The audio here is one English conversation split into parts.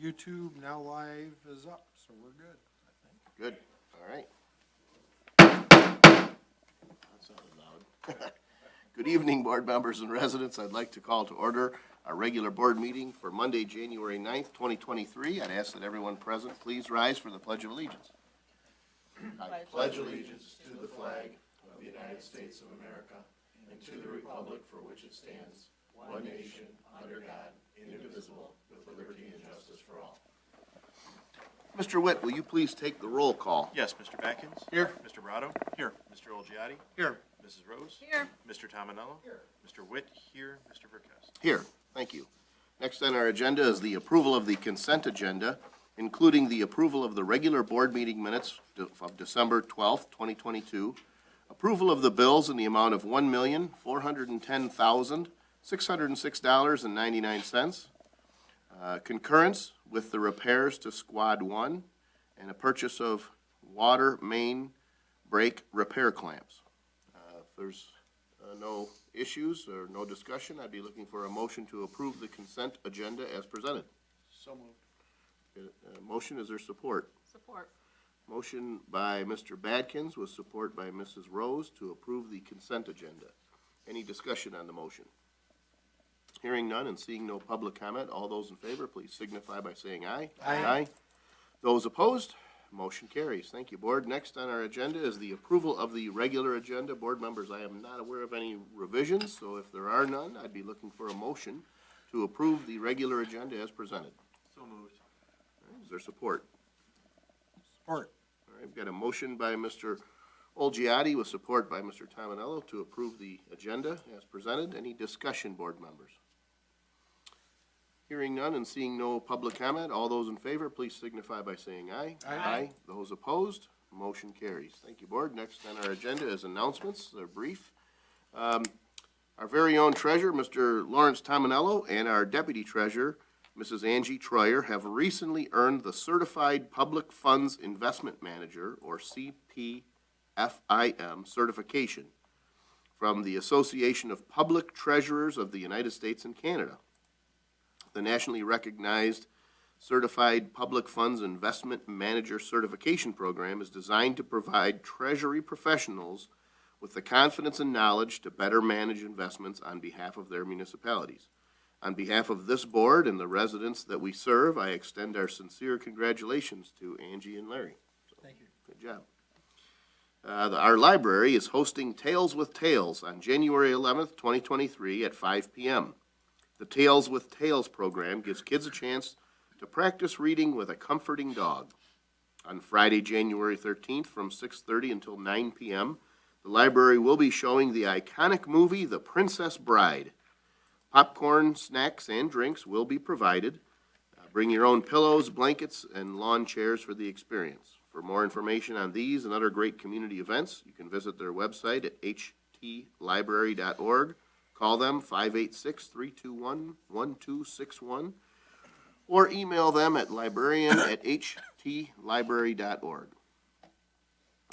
YouTube now live is up, so we're good, I think. Good, all right. That sounded loud. Good evening, board members and residents. I'd like to call to order our regular board meeting for Monday, January 9th, 2023. I'd ask that everyone present please rise for the Pledge of Allegiance. I pledge allegiance to the flag of the United States of America and to the republic for which it stands, one nation, under God, indivisible, with liberty and justice for all. Mr. Witt, will you please take the roll call? Yes, Mr. Batkins? Here. Mr. Brado? Here. Mr. Olgiati? Here. Mrs. Rose? Here. Mr. Tominello? Here. Mr. Witt here. Mr. Verkest? Here, thank you. Next on our agenda is the approval of the consent agenda, including the approval of the regular board meeting minutes of December 12th, 2022, approval of the bills in the amount of $1,410,606.99, concurrence with the repairs to Squad 1, and a purchase of water main break repair clamps. If there's no issues or no discussion, I'd be looking for a motion to approve the consent agenda as presented. So moved. Motion, is there support? Support. Motion by Mr. Badkins with support by Mrs. Rose to approve the consent agenda. Any discussion on the motion? Hearing none and seeing no public comment, all those in favor, please signify by saying aye. Aye. Those opposed, motion carries. Thank you, Board. Next on our agenda is the approval of the regular agenda. Board members, I am not aware of any revisions, so if there are none, I'd be looking for a motion to approve the regular agenda as presented. So moved. All right, is there support? Support. All right, we've got a motion by Mr. Olgiati with support by Mr. Tominello to approve the agenda as presented. Any discussion, board members? Hearing none and seeing no public comment, all those in favor, please signify by saying aye. Aye. Those opposed, motion carries. Thank you, Board. Next on our agenda is announcements. They're brief. Our very own treasurer, Mr. Lawrence Tominello, and our deputy treasurer, Mrs. Angie Troyer, have recently earned the Certified Public Funds Investment Manager, or CPFIM, certification from the Association of Public Treasurers of the United States and Canada. The nationally recognized Certified Public Funds Investment Manager Certification Program is designed to provide Treasury professionals with the confidence and knowledge to better manage investments on behalf of their municipalities. On behalf of this board and the residents that we serve, I extend our sincere congratulations to Angie and Larry. Thank you. Good job. Our library is hosting Tales with Tales on January 11th, 2023 at 5 p.m. The Tales with Tales program gives kids a chance to practice reading with a comforting dog. On Friday, January 13th from 6:30 until 9 p.m., the library will be showing the iconic movie The Princess Bride. Popcorn, snacks, and drinks will be provided. Bring your own pillows, blankets, and lawn chairs for the experience. For more information on these and other great community events, you can visit their website at htlibrary.org. Call them 586-321-1261 or email them at librarian@htlibrary.org.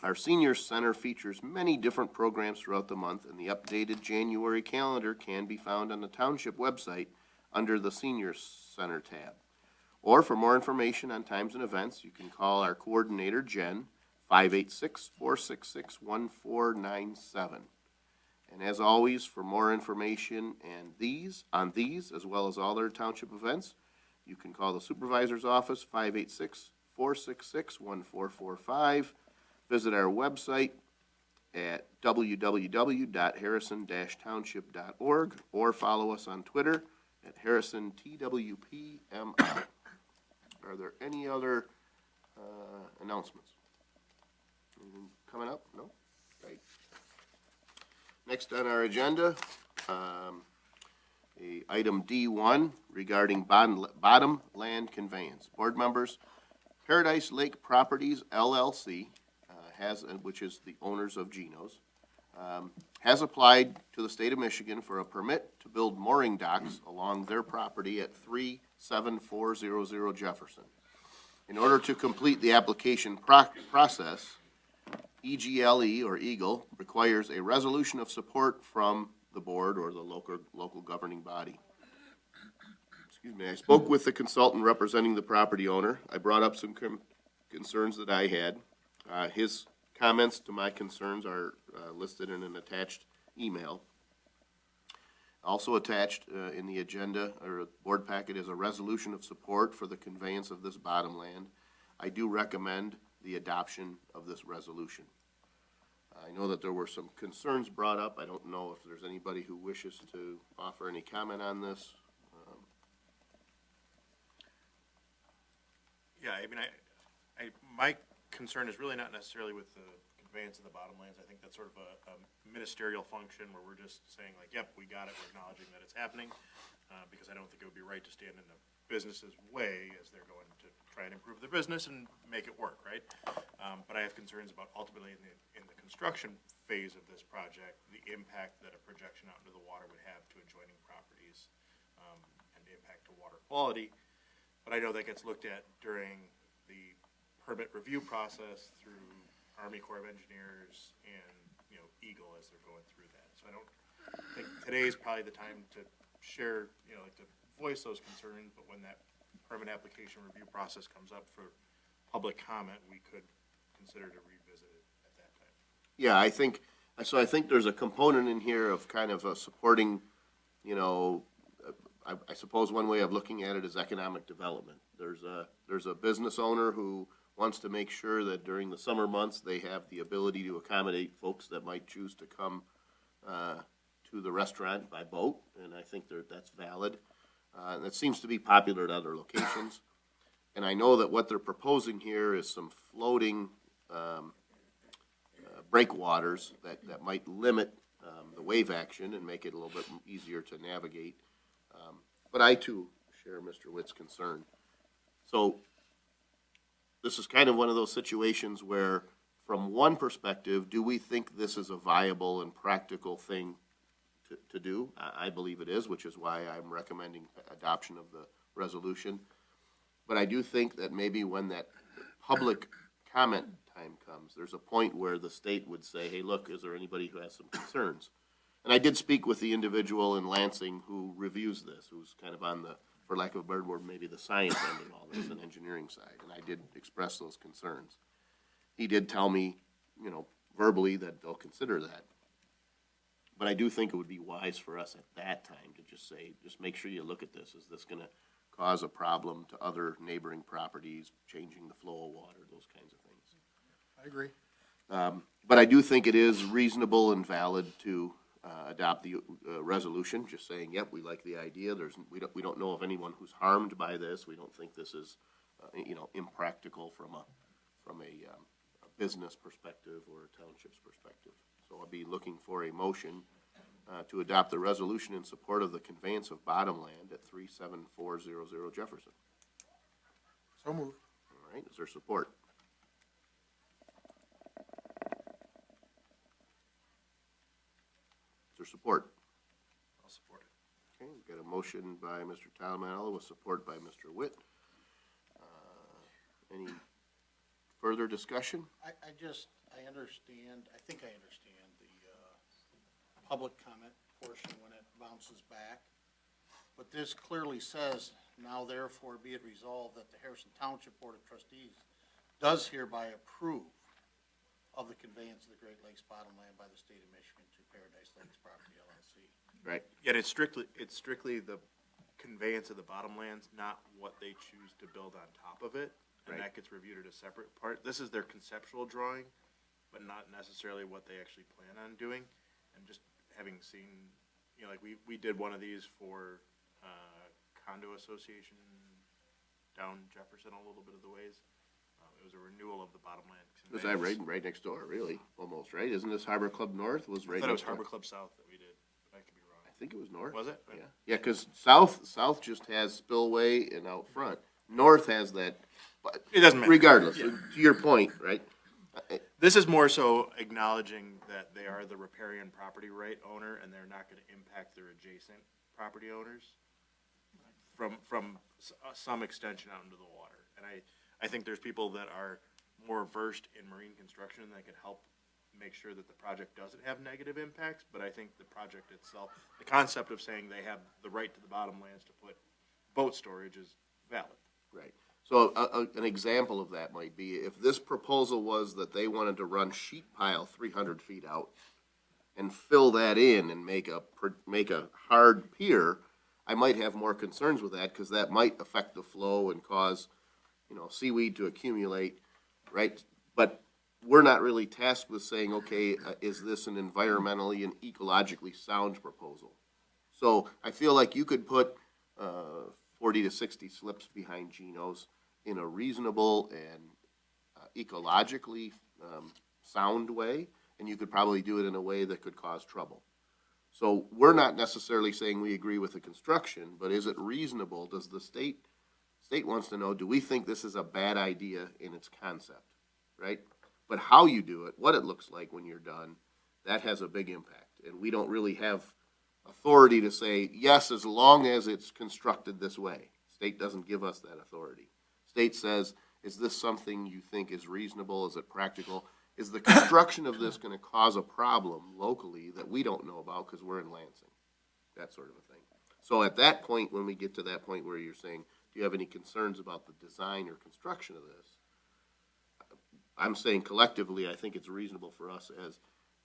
Our Senior Center features many different programs throughout the month, and the updated January calendar can be found on the Township website under the Senior Center tab. Or for more information on times and events, you can call our coordinator, Jen, 586-466-1497. And as always, for more information on these, as well as all other township events, you can call the supervisor's office, 586-466-1445. Visit our website at www.harrison-township.org or follow us on Twitter at HarrisonTWPMI. Are there any other announcements? Anything coming up? No? Great. Next on our agenda, item D1 regarding bottom land conveyance. Board members, Paradise Lake Properties LLC, which is the owners of Geno's, has applied to the state of Michigan for a permit to build mooring docks along their property at 37400 Jefferson. In order to complete the application process, EGLE, or EGLE, requires a resolution of support from the board or the local governing body. excuse me, I spoke with the consultant representing the property owner. I brought up some concerns that I had. His comments to my concerns are listed in an attached email. Also attached in the agenda or board packet is a resolution of support for the conveyance of this bottomland. I do recommend the adoption of this resolution. I know that there were some concerns brought up. I don't know if there's anybody who wishes to offer any comment on this. Yeah, I mean, my concern is really not necessarily with the conveyance of the bottomlands. I think that's sort of a ministerial function where we're just saying like, yep, we got it, we're acknowledging that it's happening, because I don't think it would be right to stand in the business's way as they're going to try and improve their business and make it work, right? But I have concerns about ultimately in the construction phase of this project, the impact that a projection out into the water would have to adjoining properties, and the impact to water quality. But I know that gets looked at during the permit review process through Army Corps of Engineers and, Eagle as they're going through that. So I don't think today is probably the time to share, like to voice those concerns, but when that permit application review process comes up for public comment, we could consider to revisit it at that time. Yeah, I think there's a component in here of kind of supporting, I suppose one way of looking at it is economic development. There's a business owner who wants to make sure that during the summer months, they have the ability to accommodate folks that might choose to come to the restaurant by boat, and I think that's valid. And it seems to be popular at other locations. And I know that what they're proposing here is some floating breakwaters that might limit the wave action and make it a little bit easier to navigate. But I too share Mr. Witt's concern. So this is kind of one of those situations where, from one perspective, do we think this is a viable and practical thing to do? I believe it is, which is why I'm recommending adoption of the resolution. But I do think that maybe when that public comment time comes, there's a point where the state would say, hey, look, is there anybody who has some concerns? And I did speak with the individual in Lansing who reviews this, who's kind of on the, for lack of a better word, maybe the science end of all this, and engineering side, and I did express those concerns. He did tell me, verbally that they'll consider that. But I do think it would be wise for us at that time to just say, just make sure you look at this. Is this gonna cause a problem to other neighboring properties, changing the flow of water, those kinds of things? I agree. But I do think it is reasonable and valid to adopt the resolution, just saying, yep, we like the idea. We don't know of anyone who's harmed by this. We don't think this is, impractical from a business perspective or a township's perspective. So I'll be looking for a motion to adopt the resolution in support of the conveyance of bottomland at 37400 Jefferson. So moved. All right, is there support? Is there support? I'll support it. Okay, we've got a motion by Mr. Talamanalo with support by Mr. Witt. Any further discussion? I understand, I think I understand the public comment portion when it bounces back. But this clearly says, now therefore be it resolved that the Harrison Township Board of Trustees does hereby approve of the conveyance of the Great Lakes bottomland by the state of Michigan to Paradise Lakes Property LLC. Right. Yet it's strictly the conveyance of the bottomlands, not what they choose to build on top of it. And Right. that gets reviewed at a separate part. This is their conceptual drawing, but not necessarily what they actually plan on doing. And just having seen, like we did one of these for condo association down Jefferson a little bit of the ways. It was a renewal of the bottomland Was conveyance. that right next door, really? Almost, right? Isn't this Harbor Club North was right I thought it was next door? Harbor Club South that we did, but I could be wrong. I think it was north. Was it? Yeah, yeah, because south just has spillway and out front. North has that, but It doesn't matter. regardless, Yeah. to your point, right? This is more so acknowledging that they are the riparian property right owner and they're not gonna impact their adjacent property owners from some extension out into the water. And I think there's people that are more versed in marine construction that can help make sure that the project doesn't have negative impacts, but I think the project itself, the concept of saying they have the right to the bottomlands to put boat storage is valid. Right. So an example of that might be if this proposal was that they wanted to run sheet pile 300 feet out and fill that in and make a hard pier, I might have more concerns with that because that might affect the flow and cause, seaweed to accumulate, right? But we're not really tasked with saying, okay, is this an environmentally and ecologically sound proposal? So I feel like you could put 40 to 60 slips behind Geno's in a reasonable and ecologically sound way, and you could probably do it in a way that could cause trouble. So we're not necessarily saying we agree with the construction, but is it reasonable? Does the state wants to know, do we think this is a bad idea in its concept, right? But how you do it, what it looks like when you're done, that has a big impact. And we don't really have authority to say, yes, as long as it's constructed this way. State doesn't give us that authority. State says, is this something you think is reasonable? Is it practical? Is the construction of this going to cause a problem locally that we don't know about because we're in Lansing? That sort of a thing. So at that point, when we get to that point where you're saying, do you have any concerns about the design or construction of this? I'm saying collectively, I think it's reasonable for us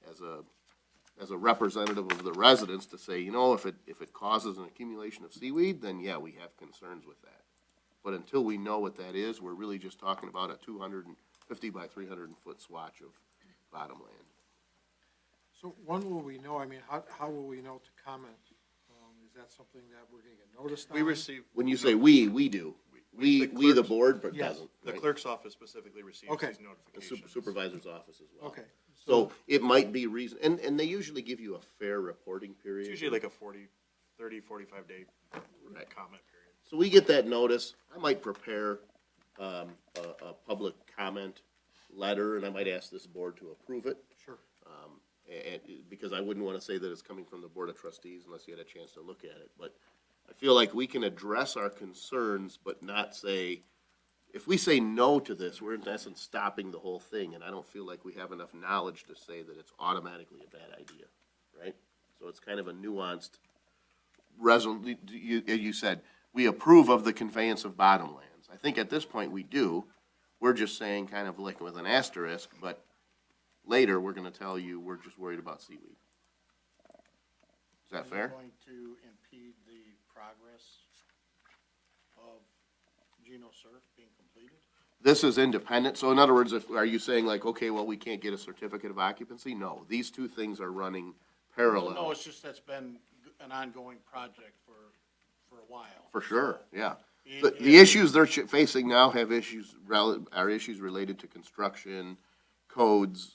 as a representative of the residents to say, if it causes an accumulation of seaweed, then yeah, we have concerns with that. But until we know what that is, we're really just talking about a 250 by 300 foot swatch of bottom land. So when will we know? I mean, how will we know to comment? Is that something that we're gonna get noticed on? We receive. When you say we do. We, the board, but Yes. doesn't. The right? clerk's office specifically receives Okay. these The notifications. supervisor's office as well. Okay. So it might be reason, and they usually give you a fair reporting period. It's usually like a 30, 45 day Right. comment period. So we get that notice. I might prepare a public comment letter, and I might ask this board to approve it. Sure. And because I wouldn't want to say that it's coming from the Board of Trustees unless you had a chance to look at it. But I feel like we can address our concerns, but not say, if we say no to this, we're in essence stopping the whole thing. And I don't feel like we have enough knowledge to say that it's automatically a bad idea, right? So it's kind of a nuanced you said, we approve of the conveyance of bottomlands. I think at this point we do. We're just saying kind of like with an asterisk, but later we're gonna tell you we're just worried about seaweed. Is that fair? Is it going to impede the progress of Geno Surf being completed? This is independent, so in other words, are you saying like, okay, well, we can't get a certificate of occupancy? No, these two things are running parallel. No, it's just that's been an ongoing project for a while. For sure, yeah. It- The issues they're facing now have are issues related to construction, codes,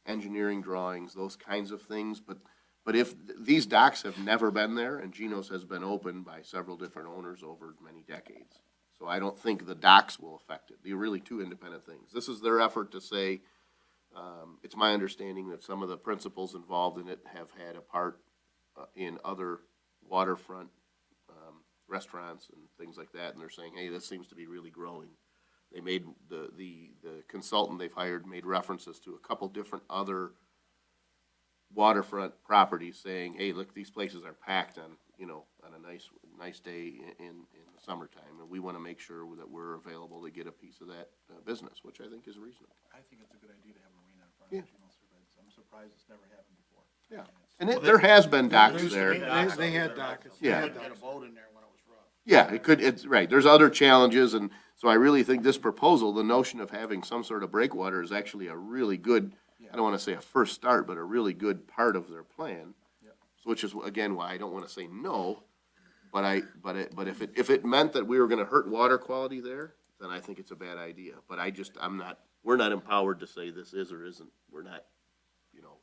engineering drawings, those kinds of things. But if these docks have never been there, and Geno's has been opened by several different owners over many decades. So I don't think the docks will affect it. They're really two independent things. This is their effort to say, it's my understanding that some of the principals involved in it have had a part in other waterfront restaurants and things like that, and they're saying, hey, this seems to be really growing. They made, the consultant they've hired made references to a couple different other waterfront properties saying, hey, look, these places are packed on a nice day in the summertime, and we want to make sure that we're available to get a piece of that business, which I think is reasonable. I think it's a good idea to have a marina in front of Geno Surf. I'm surprised it's never happened before. Yeah. And there has been docks used to there. be docks. They had dockets. Yeah. They had Couldn't get a dockets. boat in there when it was rough. Yeah, it's right. There's other challenges, and so I really think this proposal, the notion of having some sort of breakwater is actually a really good, I don't want to say a first start, but a really good part of their plan. Yep. So which is, again, why I don't want to say no, but if it meant that we were going to hurt water quality there, then I think it's a bad idea. But we're not empowered to say this is or isn't. We're not,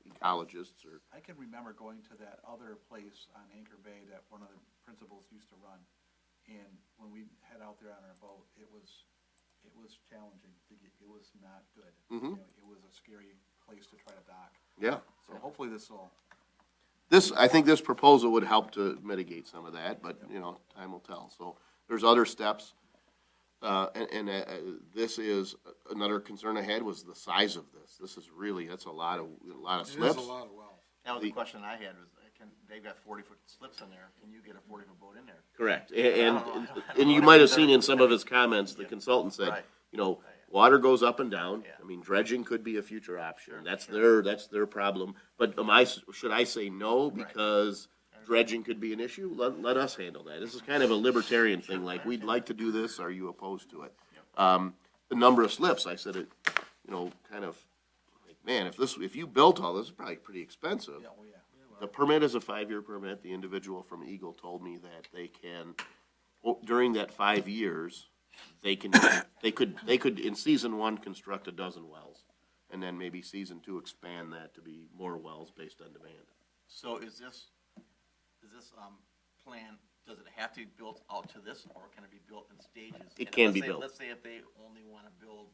ecologists or. I can remember going to that other place on Anchor Bay that one of the principals used to run. And when we head out there on our boat, it was challenging it was not good. Mhm. It was a scary place to try to dock. Yeah. So hopefully this will, I think this proposal would help to mitigate some of that, but, time will tell. So there's other steps. This is, another concern I had was the size of this. This is really, that's a lot of It is slips. a lot of wells. That was the question I had, was, they've got 40-foot slips in there, can you get a 40-foot boat in there? Correct. I And you don't might have know. seen in some of his comments, the consultant said, Right. you know, water goes up and down. Yeah. I mean, dredging could be a future option. Sure, That's their problem. But should I say no because dredging could be an issue? Let us handle that. This is kind of a libertarian thing, like, we'd like to do this, are you opposed to it? The number of slips, I said it, you know, kind of, like, man, if you built all this, it's probably pretty expensive. Yeah, oh, yeah. The permit is a 5-year permit. The individual from Eagle told me that they can, during that 5 years, they could in season 1 construct a dozen wells. And then maybe season 2 expand that to be more wells based on demand. So is this plan, does it have to be built out to this, or can it be built in stages? It And can let's be say- built. Let's say if they only wanna build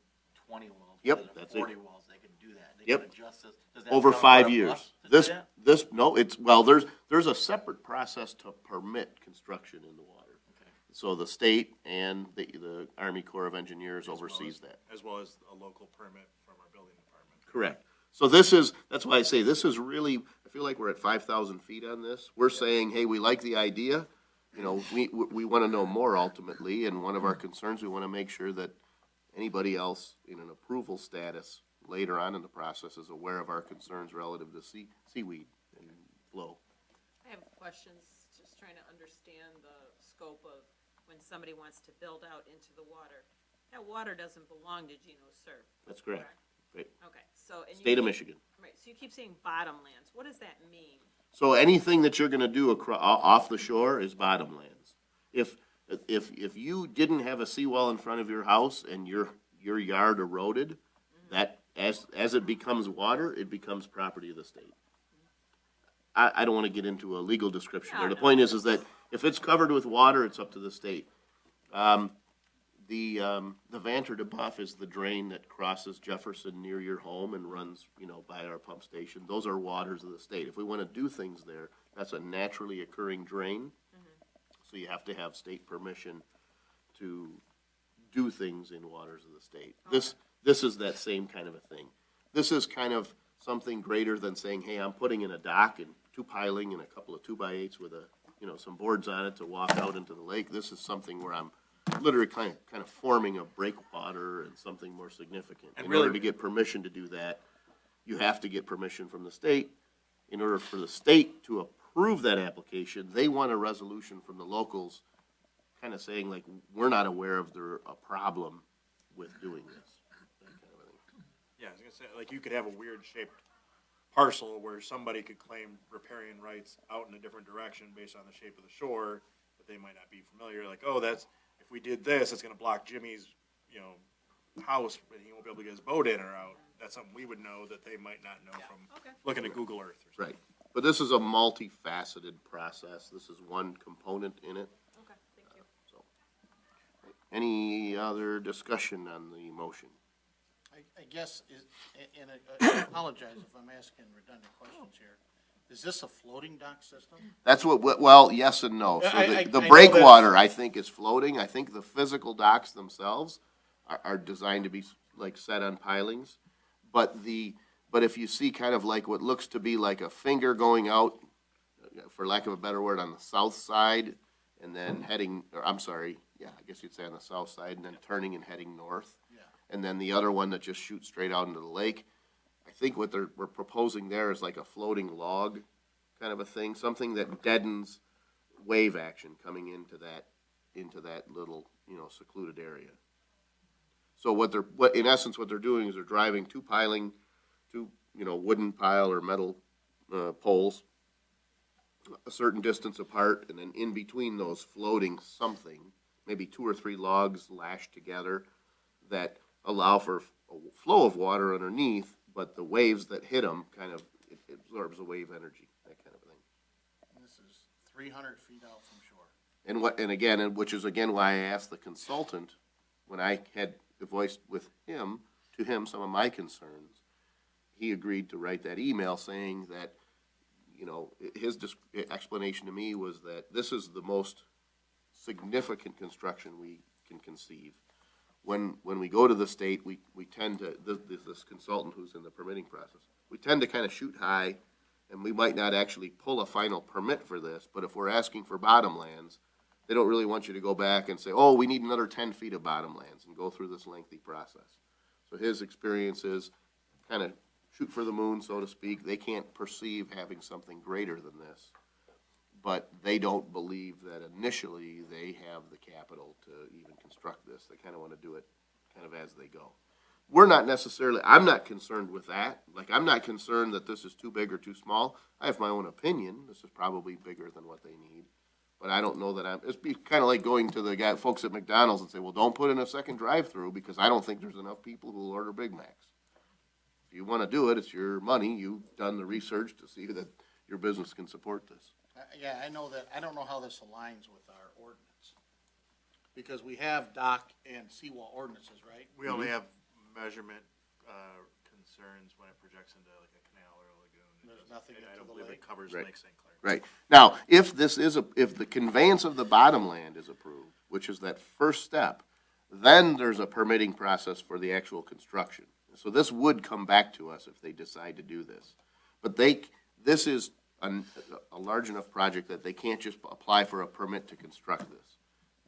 20 wells. Yep, instead of that's it. 40 wells, they can do that. They Yep. can adjust this. Does that Over come 5 out of years. us to do that? No, there's a separate process to permit construction in the water. Okay. So the state and the Army Corps of Engineers oversees that. As well as a local permit from our building department. Correct. So that's why I say this is really, I feel like we're at 5,000 feet on this. We're saying, hey, we like the idea, you know, we want to know more ultimately, and one of our concerns, we want to make sure that anybody else in an approval status later on in the process is aware of our concerns relative to seaweed and flow. I have questions, just trying to understand the scope of when somebody wants to build out into the water. That water doesn't belong to Geno Surf. That's correct. Right. Okay, so. And you State of keep- Michigan. Right, so you keep saying bottomlands. What does that mean? So anything that you're gonna do off the shore is bottomlands. If you didn't have a seawall in front of your house and your yard eroded, that, as it becomes water, it becomes property of the state. I don't wanna get into a legal description there. The point is that if it's covered with water, it's up to the state. The Vanter de Buff is the drain that crosses Jefferson near your home and runs, you know, by our pump station. Those are waters of the state. If we want to do things there, that's a naturally occurring drain. So you have to have state permission to do things in waters of the state. This is that same kind of a thing. This is kind of something greater than saying, hey, I'm putting in a dock and 2 piling and a couple of 2x8s with some boards on it to walk out into the lake. This is something where I'm literally kind of forming a breakwater and something more significant. And In really- order to get permission to do that, you have to get permission from the state. In order for the state to approve that application, they want a resolution from the locals kind of saying like, we're not aware of a problem with doing this. That kind of a thing. Yeah, I was gonna say, like, you could have a weird shaped parcel where somebody could claim riparian rights out in a different direction based on the shape of the shore, but they might not be familiar, like, oh, if we did this, it's gonna block Jimmy's, house, and he won't be able to get his boat in or out. That's something we would know that they might not know from Okay. looking at Google Earth or something. Right. But this is a multifaceted process. This is one component in it. Okay, thank you. So, any other discussion on the motion? I guess, and I apologize if I'm asking redundant questions here. Is this a floating dock system? That's well, yes and no. So I the know breakwater, I think, is floating. I think the physical docks themselves are designed to be like set on pilings. But if you see kind of like what looks to be like a finger going out, for lack of a better word, on the south side, and then heading, or I'm sorry, yeah, I guess you'd say on the south side, and then turning and heading north. Yeah. And then the other one that just shoots straight out into the lake. I think what we're proposing there is like a floating log kind of a thing, something that deadens wave action coming into that little, secluded area. So in essence, what they're doing is they're driving two wooden pile or metal poles a certain distance apart, and then in between those floating something, maybe 2 or 3 logs lashed together that allow for a flow of water underneath, but the waves that hit them it absorbs the wave energy, that kind of thing. And this is 300 feet out from shore. Which is again why I asked the consultant, when I had voiced to him some of my concerns, he agreed to write that email saying that, his explanation to me was that this is the most significant construction we can conceive. When we go to the state, we tend to, this consultant who's in the permitting process, we tend to kind of shoot high and we might not actually pull a final permit for this, but if we're asking for bottomlands, they don't really want you to go back and say, oh, we need another 10 feet of bottomlands and go through this lengthy process. So his experience is kind of shoot for the moon, so to speak. They can't perceive having something greater than this, but they don't believe that initially they have the capital to even construct this. They kind of want to do it kind of as they go. We're not necessarily, I'm not concerned with that. Like, I'm not concerned that this is too big or too small. I have my own opinion. This is probably bigger than what they need. But I don't know that it's kind of like going to the folks at McDonald's and say, well, don't put in a second drive-through because I don't think there's enough people who will order Big Macs. If you want to do it, it's your money. You've done the research to see that your business can support this. Yeah, I know that, I don't know how this aligns with our ordinance. Because we have dock and seawall ordinances, right? We only have measurement, concerns when it projects into like a canal or a lagoon. It There's doesn't- nothing I into don't the believe lake. it covers Right. Lake St. Clair. Right. Now, if if the conveyance of the bottom land is approved, which is that first step, then there's a permitting process for the actual construction. So this would come back to us if they decide to do this. But this is a large enough project that they can't just apply for a permit to construct this.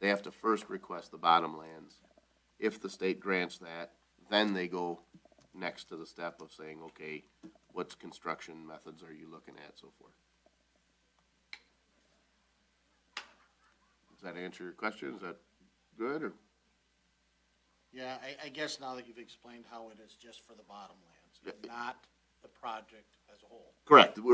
They have to first request the bottom lands. If the state grants that, then they go next to the step of saying, okay, what construction methods are you looking at, so forth. Does that answer your question? Is that good, or? Yeah, I guess now that you've explained how it is just for the bottomlands, and not the project as a whole. Correct. It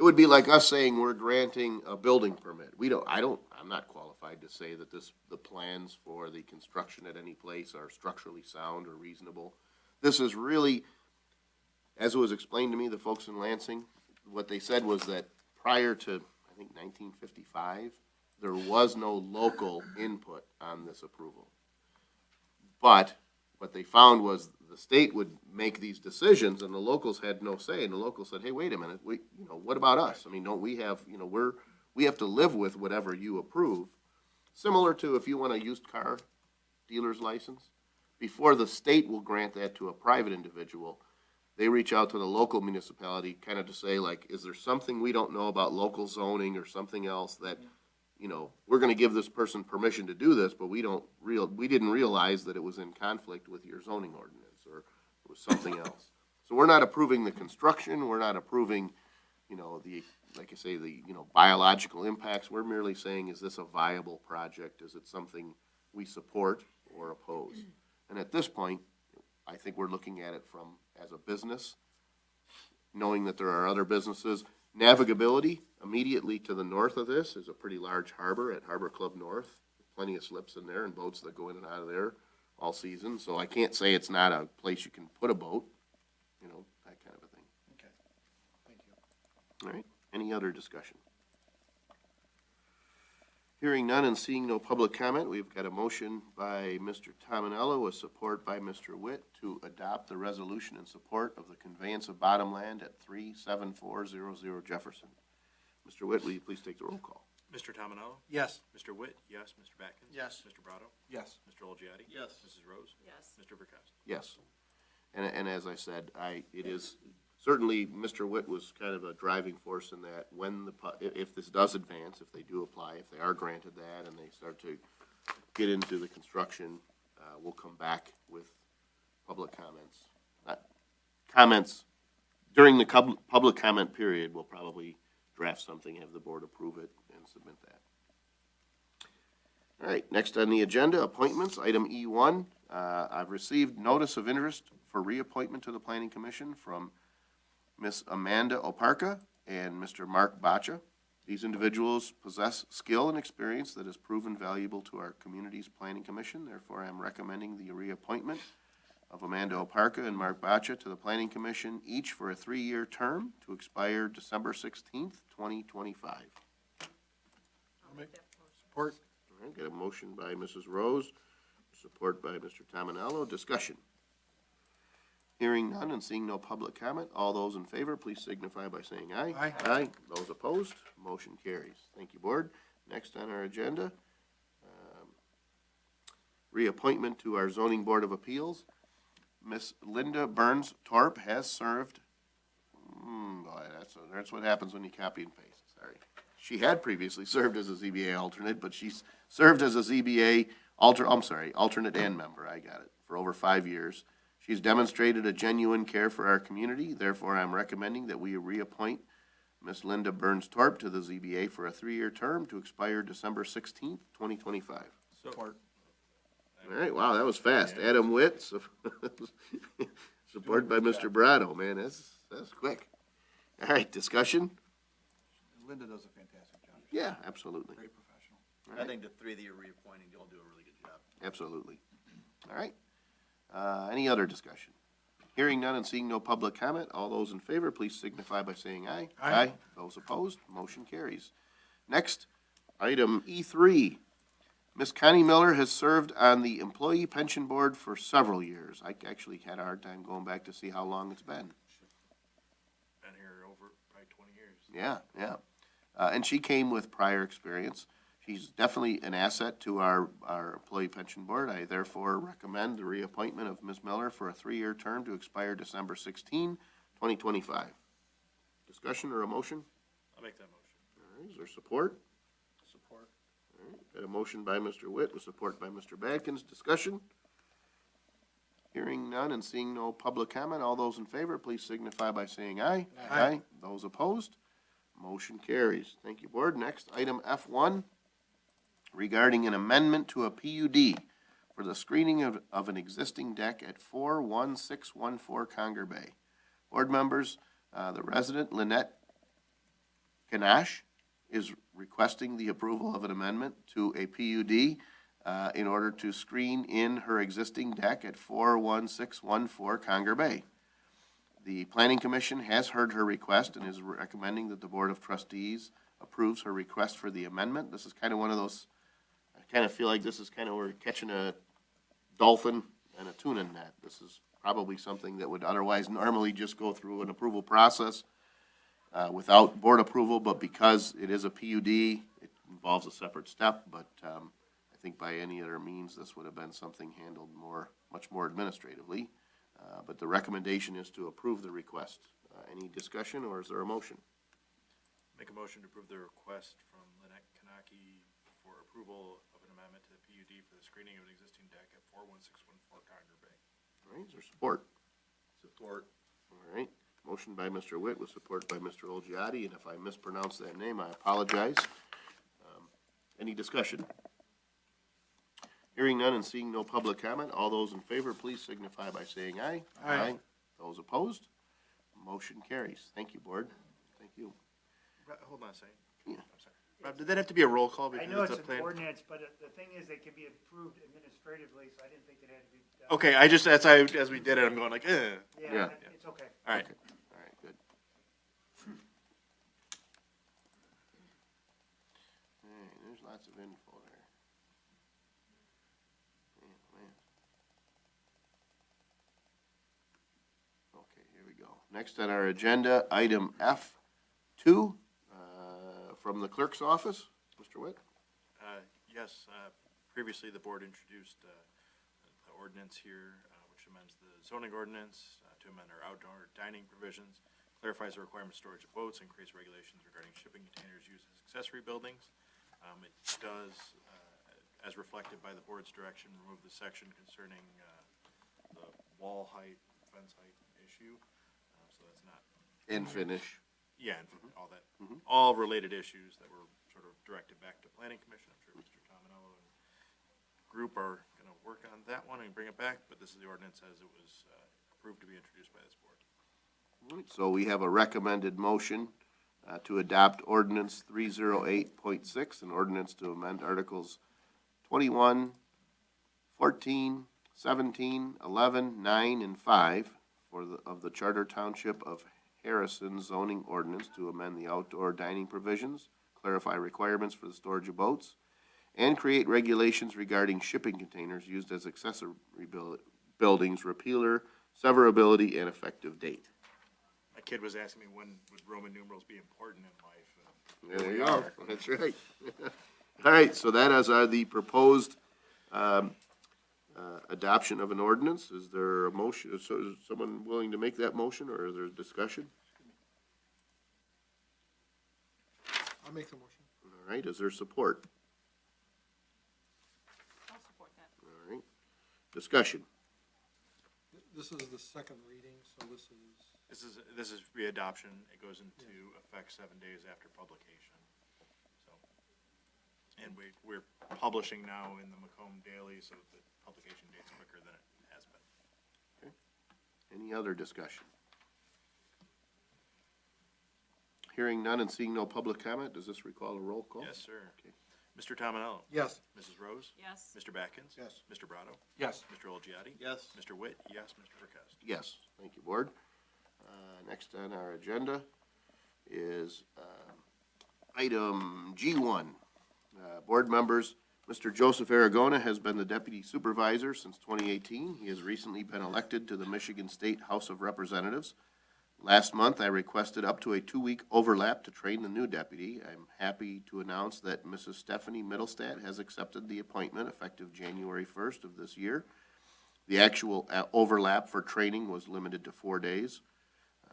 would be like us saying we're granting a building permit. I'm not qualified to say that the plans for the construction at any place are structurally sound or reasonable. This is really, as it was explained to me, the folks in Lansing, what they said was that prior to, I think, 1955, there was no local input on this approval. But what they found was the state would make these decisions and the locals had no say. And the locals said, hey, wait a minute, what about us? I mean, don't we have, we have to live with whatever you approve. Similar to if you want a used car dealer's license, before the state will grant that to a private individual, they reach out to the local municipality kind of to say, like, is there something we don't know about local zoning or something else that, we're gonna give this person permission to do this, but we didn't realize that it was in conflict with your zoning ordinance or it was something else. So we're not approving the construction, we're not approving, like I say, the biological impacts. We're merely saying, is this a viable project? Is it something we support or oppose? And at this point, I think we're looking at it as a business, knowing that there are other businesses. Navigability, immediately to the north of this is a pretty large harbor at Harbor Club North. Plenty of slips in there and boats that go in and out of there all season. So I can't say it's not a place you can put a boat, that kind of a thing. Okay, thank you. All right, any other discussion? Hearing none and seeing no public comment, we've got a motion by Mr. Tominello with support by Mr. Witt to adopt the resolution in support of the conveyance of bottom land at 37400 Jefferson. Mr. Witt, will you please take the roll call? Mr. Tominello? Yes. Mr. Witt? Yes. Mr. Batkins? Yes. Mr. Brado? Yes. Mr. Olgiati? Yes. Mrs. Rose? Yes. Mr. Verkowski? Yes. And as I said, it is, certainly Mr. Witt was kind of a driving force in that when if this does advance, if they do apply, if they are granted that and they start to get into the construction, we'll come back with public comments. Comments during the public comment period, we'll probably draft something, have the board approve it, and submit that. All right, next on the agenda, appointments, item E1. I've received notice of interest for reappointment to the Planning Commission from Ms. Amanda Oparka and Mr. Mark Bacha. These individuals possess skill and experience that has proven valuable to our community's Planning Commission. Therefore, I'm recommending the reappointment of Amanda Oparka and Mark Bacha to the Planning Commission, each for a 3-year term to expire December 16th, 2025. I'll make that motion. Support. All right, got a motion by Mrs. Rose, support by Mr. Tominello. Discussion. Hearing none and seeing no public comment, all those in favor, please signify by saying aye. Aye. Aye. Those opposed, motion carries. Thank you, Board. Next on our agenda, reappointment to our Zoning Board of Appeals. Miss Linda Burns Torp has served Boy, that's what happens when you copy and paste, sorry. She had previously served as a ZBA alternate, but she's served as a ZBA alternate and member, I got it, for over 5 years. She's demonstrated a genuine care for our community, therefore I'm recommending that we reappoint Ms. Linda Burns-Torp to the ZBA for a 3-year term to expire December 16th, 2025. Support. All right, wow, that was fast. Adam Witt, supported by Mr. Brado, man, that's quick. All right, discussion? Linda does a fantastic job. Yeah, absolutely. Great professional. I think the three that you're reappointing, you'll do a really good job. Absolutely. All right. Any other discussion? Hearing none and seeing no public comment, all those in favor, please signify by saying aye. Aye. Those opposed, motion carries. Next, item E3. Ms. Connie Miller has served on the Employee Pension Board for several years. I actually had a hard time going back to see how long it's been. Been here over probably 20 years. Yeah. And she came with prior experience. She's definitely an asset to our Employee Pension Board. I therefore recommend the reappointment of Ms. Miller for a 3-year term to expire December 16, 2025. Discussion or a motion? I'll make that motion. All right, is there support? Support. All right, got a motion by Mr. Witt with support by Mr. Badkins. Discussion? Hearing none and seeing no public comment, all those in favor, please signify by saying aye. Aye. Those opposed? Motion carries. Thank you, Board. Next, item F1, regarding an amendment to a PUD for the screening of an existing deck at 41614 Conger Bay. Board members, the resident Lynette Ganache is requesting the approval of an amendment to a PUD in order to screen in her existing deck at 41614 Conger Bay. The Planning Commission has heard her request and is recommending that the Board of Trustees approves her request for the amendment. This is kind of one of those, I kind of feel like this is kind of where we're catching a dolphin and a tuna net. This is probably something that would otherwise normally just go through an approval process without board approval, but because it is a PUD, it involves a separate step, but I think by any other means, this would have been something handled much more administratively. But the recommendation is to approve the request. Any discussion, or is there a motion? Make a motion to approve the request from Lynette Kanaki for approval of an amendment to the PUD for the screening of an existing deck at 41614 Conger Bay. All right, is there support? Support. All right, motion by Mr. Witt with support by Mr. Olgiati, and if I mispronounce that name, I apologize. Any discussion? Hearing none and seeing no public comment, all those in favor, please signify by saying aye. Aye. Those opposed? Motion carries. Thank you, Board. Thank you. Hold on a second. Yeah. I'm sorry. Rob, did that have to be a roll call? I because know it's a an plan? ordinance, but the thing is, it can be approved administratively, so I didn't think it had to be done. Okay, as we did it, I'm going like, eh. Yeah. Yeah, it's okay. All right. Okay. All right, good. All right, there's lots of info there. Man. Okay, here we go. Next on our agenda, item F2, from the clerk's office. Mr. Witt? Yes, previously the board introduced the ordinance here, which amends the zoning ordinance to amend our outdoor dining provisions, clarifies the requirement of storage of boats, and creates regulations regarding shipping containers used as accessory buildings. It does, as reflected by the board's direction, remove the section concerning the wall height, fence height issue, so that's not. And finish. Yeah, and all that, all related issues that were sort of directed back to Planning Commission. I'm sure Mr. Tominello and group are gonna work on that one and bring it back, but this is the ordinance as it was approved to be introduced by this board. All right, so we have a recommended motion to adopt ordinance 308.6, an ordinance to amend articles 21, 14, 17, 11, 9, and 5 of the Charter Township of Harrison zoning ordinance to amend the outdoor dining provisions, clarify requirements for the storage of boats, and create regulations regarding shipping containers used as accessory buildings, repealer, severability, and effective date. My kid was asking me when would Roman numerals be important in life. There you go, that's right. All right, so that is the proposed adoption of an ordinance. Is there a motion, is someone willing to make that motion, or is there discussion? I'll make the motion. All right, is there support? I'll support that. All right, discussion. This is the second reading, so this is, This is readoption. It goes into effect 7 days after publication. So, and we're publishing now in the Macomb Daily, so the publication date's quicker than it has been. Any other discussion? Hearing none and seeing no public comment, does this recall a roll call? Yes, sir. Okay. Mr. Tominello. yes. Mrs. Rose. Yes. Mr. Batkins. Yes. Mr. Brado. Yes. Mr. Olgiati. Yes. Mr. Witt. Yes. Mr. Burkowski. Yes, thank you, Board. Next on our agenda is item G1. Board members, Mr. Joseph Aragona has been the Deputy Supervisor since 2018. He has recently been elected to the Michigan State House of Representatives. Last month, I requested up to a 2-week overlap to train the new deputy. I'm happy to announce that Mrs. Stephanie Middlestat has accepted the appointment effective January 1st of this year. The actual overlap for training was limited to 4 days.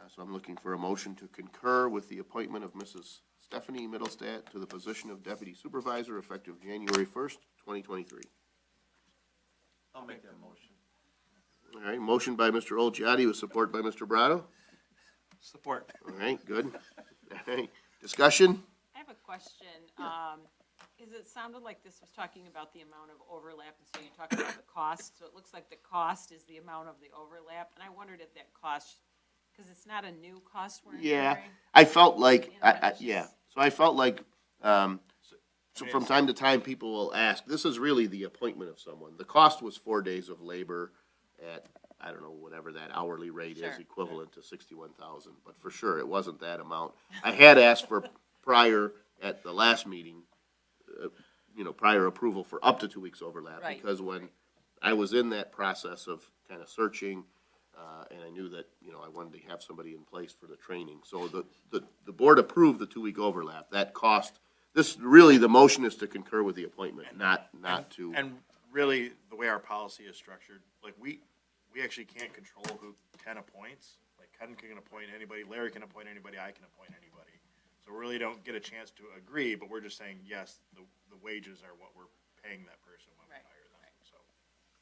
So I'm looking for a motion to concur with the appointment of Mrs. Stephanie Middlestat to the position of Deputy Supervisor effective January 1st, 2023. I'll make that motion. All right, motion by Mr. Olgiati with support by Mr. Brado. Support. All right, good. All right, discussion? I have a question. Is it sounded like this was talking about the amount of overlap, and so you're talking about the cost? So it looks like the cost is the amount of the overlap, and I wondered if that cost, because it's not a new cost we're Yeah, incurring. I felt like, You know, it's yeah, just- so I felt like, so from time to time, people will ask, this is really the appointment of someone. The cost was 4 days of labor at, I don't know, whatever that hourly rate is, Sure. equivalent to 61,000, but for sure, it wasn't that amount. I had asked for prior, at the last meeting, prior approval for up to 2 weeks overlap. Right. Because when I was in that process of kind of searching, and I knew that, I wanted to have somebody in place for the training. So the board approved the 2-week overlap. That cost, really, the motion is to concur with the appointment, not to. And really, the way our policy is structured, like, we actually can't control who Ken appoints. Like, Ken can appoint anybody, Larry can appoint anybody, I can appoint anybody. So we really don't get a chance to agree, but we're just saying, yes, the wages are what we're paying that person when we Right, hire them, so.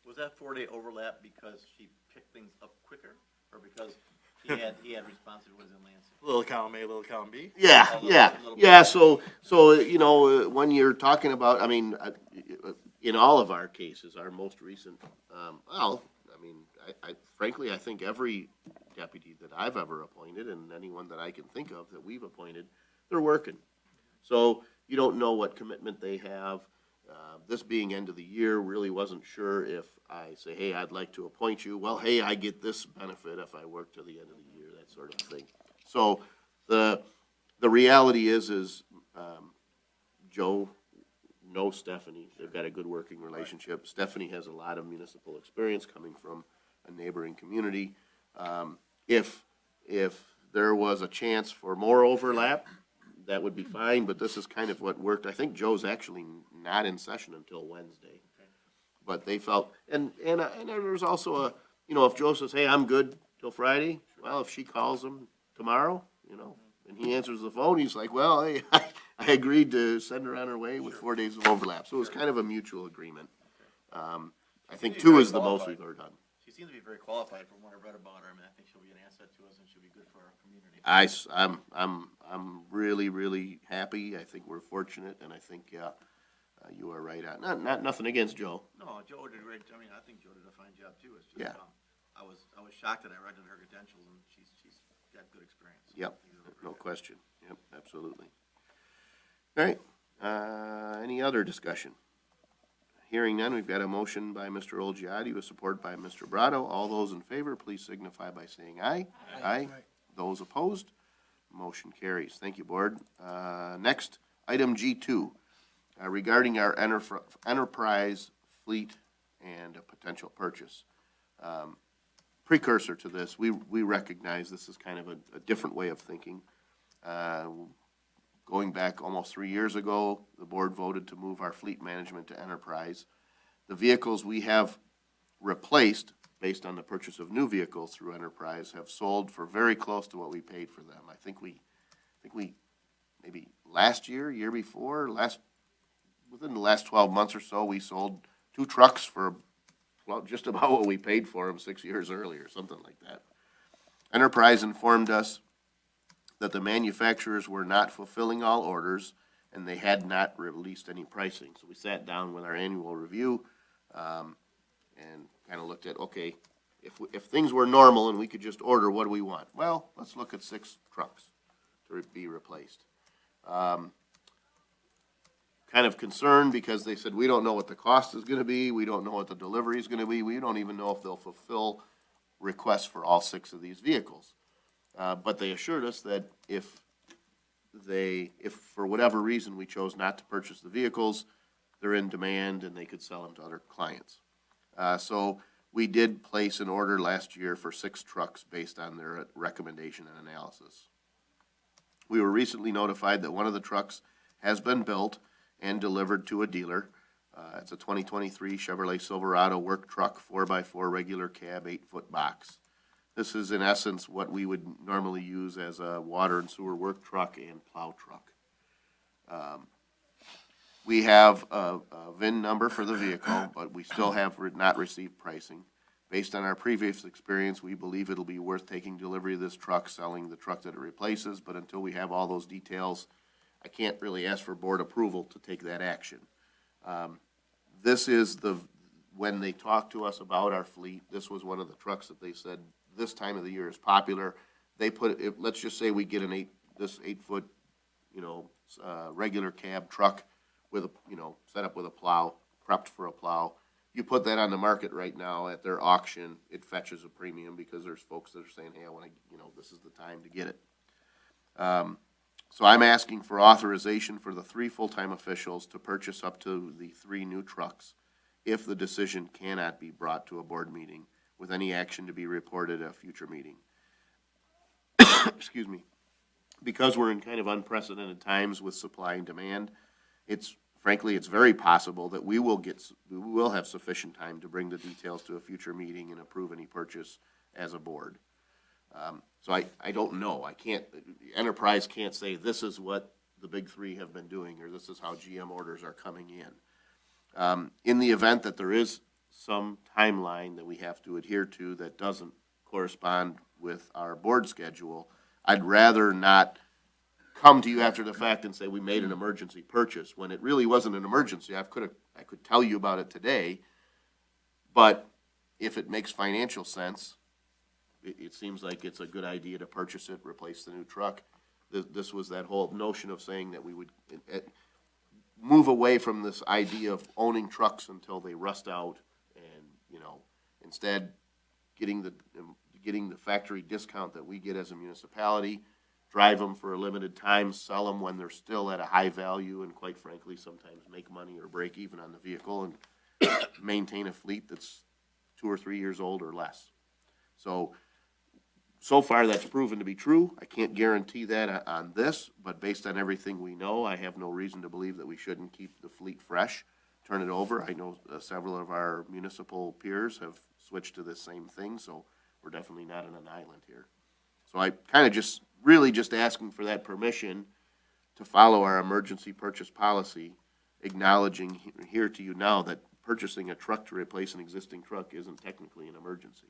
Was that 4-day overlap because she picked things up quicker, or because he had responsibilities in Lansing? Little column A, little column B. Yeah, yeah, yeah, so, when you're talking about, in all of our cases, our most recent, frankly, I think every deputy that I've ever appointed, and anyone that I can think of that we've appointed, they're working. So, you don't know what commitment they have. This being end of the year, really wasn't sure if I say, hey, I'd like to appoint you. Well, hey, I get this benefit if I work to the end of the year, that sort of thing. So, the reality is Joe knows Stephanie. They've got a good working relationship. Stephanie has a lot of municipal experience coming from a neighboring community. If there was a chance for more overlap, that would be fine, but this is kind of what worked. I think Joe's actually not in session until Wednesday. But they felt, and there's also if Joe says, hey, I'm good till Friday, well, if she calls him tomorrow, and he answers the phone, he's like, well, hey, I agreed to send her on her way with 4 days of overlap. So it was kind of a mutual agreement. I think 2 is the most we've ever done. She seems to be very qualified from what I read about her. I think she'll be an asset to us and she'll be good for our community. I'm really, really happy. I think we're fortunate, and I think, you are right on. Not nothing against Joe. No, Joe did great. I think Joe did a fine job too. It's just, Yeah. I was shocked that I read her credentials and she's got good experience. Yep, I think it'll be no good. question. Yep, absolutely. All right, any other discussion? Hearing none, we've got a motion by Mr. Olgiati with support by Mr. Brado. All those in favor, please signify by saying aye. Aye. Those opposed, motion carries. Thank you, Board. Next, item G2, regarding our enterprise fleet and a potential purchase. Precursor to this, we recognize this is kind of a different way of thinking. Going back almost 3 years ago, the board voted to move our fleet management to enterprise. The vehicles we have replaced, based on the purchase of new vehicles through enterprise, have sold for very close to what we paid for them. I think we maybe last year before, within the last 12 months or so, we sold 2 trucks for, well, just about what we paid for them 6 years earlier, something like that. Enterprise informed us that the manufacturers were not fulfilling all orders and they had not released any pricing. So we sat down with our annual review, and kind of looked at, okay, if things were normal and we could just order, what do we want? Well, let's look at 6 trucks to be replaced. Kind of concerned because they said, we don't know what the cost is gonna be, we don't know what the delivery is gonna be, we don't even know if they'll fulfill requests for all 6 of these vehicles. But they assured us that if for whatever reason we chose not to purchase the vehicles, they're in demand and they could sell them to other clients. So we did place an order last year for 6 trucks based on their recommendation and analysis. We were recently notified that one of the trucks has been built and delivered to a dealer. It's a 2023 Chevrolet Silverado work truck, 4x4 regular cab, 8-foot box. This is in essence what we would normally use as a water and sewer work truck and plow truck. We have a VIN number for the vehicle, but we still have not received pricing. Based on our previous experience, we believe it'll be worth taking delivery of this truck, selling the truck that it replaces, but until we have all those details, I can't really ask for board approval to take that action. This is when they talked to us about our fleet, this was one of the trucks that they said this time of the year is popular. They let's just say we get this 8-foot, regular cab truck with set up with a plow, prepped for a plow. You put that on the market right now at their auction, it fetches a premium because there's folks that are saying, hey, I want to, this is the time to get it. So I'm asking for authorization for the 3 full-time officials to purchase up to the 3 new trucks if the decision cannot be brought to a board meeting with any action to be reported at a future meeting. Excuse me. Because we're in kind of unprecedented times with supply and demand, frankly, it's very possible that we will have sufficient time to bring the details to a future meeting and approve any purchase as a board. So I don't know. Enterprise can't say this is what the big 3 have been doing or this is how GM orders are coming in. In the event that there is some timeline that we have to adhere to that doesn't correspond with our board schedule, I'd rather not come to you after the fact and say we made an emergency purchase when it really wasn't an emergency. I could tell you about it today, but if it makes financial sense, it seems like it's a good idea to purchase it, replace the new truck. This was that whole notion of saying that we would move away from this idea of owning trucks until they rust out and, instead getting the factory discount that we get as a municipality, drive them for a limited time, sell them when they're still at a high value, and quite frankly, sometimes make money or break even on the vehicle and maintain a fleet that's 2 or 3 years old or less. So far that's proven to be true. I can't guarantee that on this, but based on everything we know, I have no reason to believe that we shouldn't keep the fleet fresh, turn it over. I know several of our municipal peers have switched to this same thing, so we're definitely not on an island here. So I kind of really just asking for that permission to follow our emergency purchase policy, acknowledging here to you now that purchasing a truck to replace an existing truck isn't technically an emergency.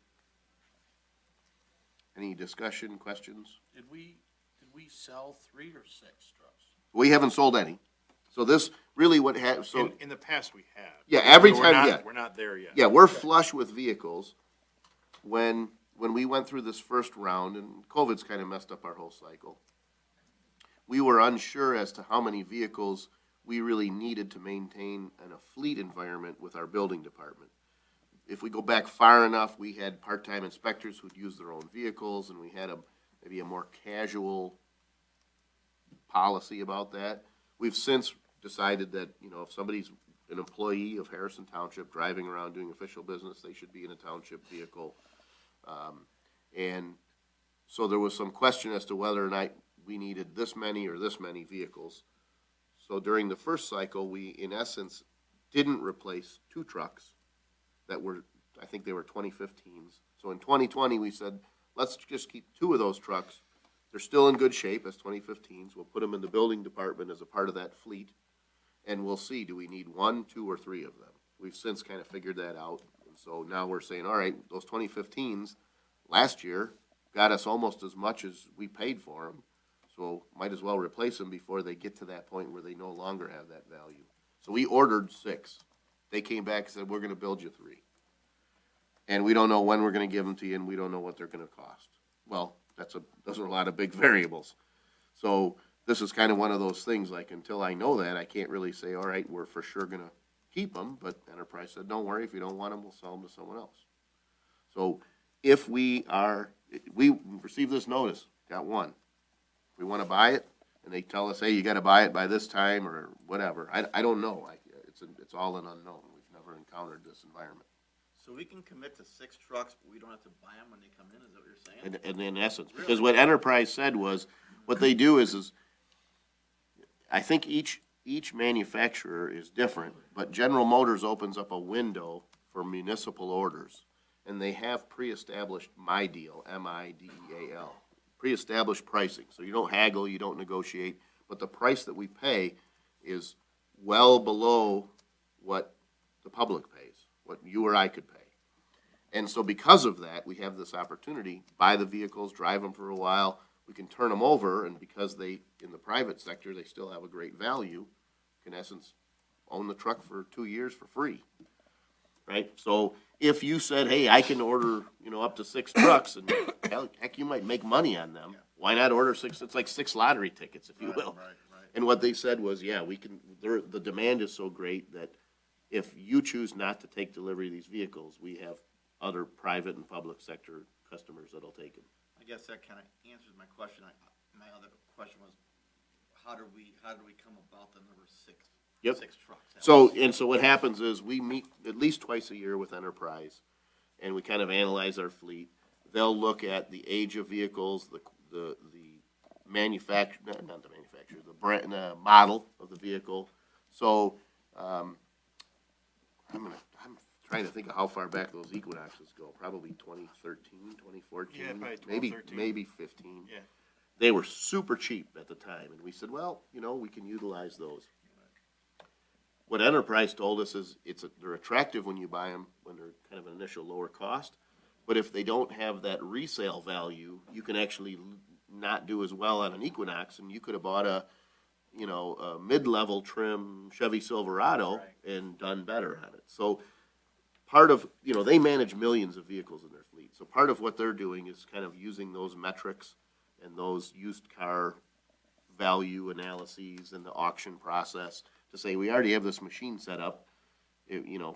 Any discussion, questions? Did we sell 3 or 6 trucks? We haven't sold any. So this really In the past, we have. Yeah, every But time, we're not there yet. Yeah, we're flush with vehicles. When we went through this first round, and COVID's kind of messed up our whole cycle, we were unsure as to how many vehicles we really needed to maintain in a fleet environment with our building department. If we go back far enough, we had part-time inspectors who'd use their own vehicles, and we had maybe a more casual policy about that. We've since decided that, if somebody's an employee of Harrison Township driving around doing official business, they should be in a township vehicle. And so there was some question as to whether or not we needed this many or this many vehicles. So during the first cycle, we, in essence, didn't replace 2 trucks that were, I think they were 2015s. So in 2020, we said, let's just keep 2 of those trucks They're still in good shape as 2015s. We'll put them in the building department as a part of that fleet, and we'll see, do we need 1, 2, or 3 of them? We've since kind of figured that out, and so now we're saying, all right, those 2015s last year got us almost as much as we paid for them, so might as well replace them before they get to that point where they no longer have that value. So we ordered 6. They came back and said, we're gonna build you 3. And we don't know when we're gonna give them to you, and we don't know what they're gonna cost. Well, those are a lot of big variables. So this is kind of one of those things, like, until I know that, I can't really say, all right, we're for sure gonna keep them, but Enterprise said, don't worry, if you don't want them, we'll sell them to someone else. So if we receive this notice, got 1. If we wanna buy it, and they tell us, hey, you gotta buy it by this time, or whatever, I don't know. It's all an unknown. We've never encountered this environment. So we can commit to 6 trucks, but we don't have to buy them when they come in, is that what you're saying? And in essence, because what Enterprise said was, what they do is I think each manufacturer is different, but General Motors opens up a window for municipal orders, and they have pre-established MIDEAL, MIDEAL, pre-established pricing. So you don't haggle, you don't negotiate, but the price that we pay is well below what the public pays, what you or I could pay. And so because of that, we have this opportunity, buy the vehicles, drive them for a while, we can turn them over, and because they, in the private sector, they still have a great value, in essence, own the truck for 2 years for free, right? So if you said, hey, I can order, up to 6 trucks, and heck, you might make money on them, why not order 6? It's like 6 lottery tickets, if you will. Right. And what they said was, yeah, we can, the demand is so great that if you choose not to take delivery of these vehicles, we have other private and public sector customers that'll take them. I guess that kind of answers my question. My other question was, how do we come about the number 6? Yep. 6 trucks. So what happens is we meet at least twice a year with Enterprise, and we kind of analyze our fleet. They'll look at the age of vehicles, the manufacturer, not the manufacturer, the brand, model of the vehicle. So, I'm trying to think of how far back those Equinoxes go, probably 2013, 2014. Yeah, probably 12, maybe, 13. maybe 15. Yeah. They were super cheap at the time, and we said, well, we can utilize those. What Enterprise told us is they're attractive when you buy them, when they're kind of an initial lower cost, but if they don't have that resale value, you can actually not do as well on an Equinox, and you could have bought a mid-level trim Chevy Silverado and done better on it. So part of, they manage millions of vehicles in their fleet. So part of what they're doing is kind of using those metrics and those used car value analyses and the auction process to say, we already have this machine set up,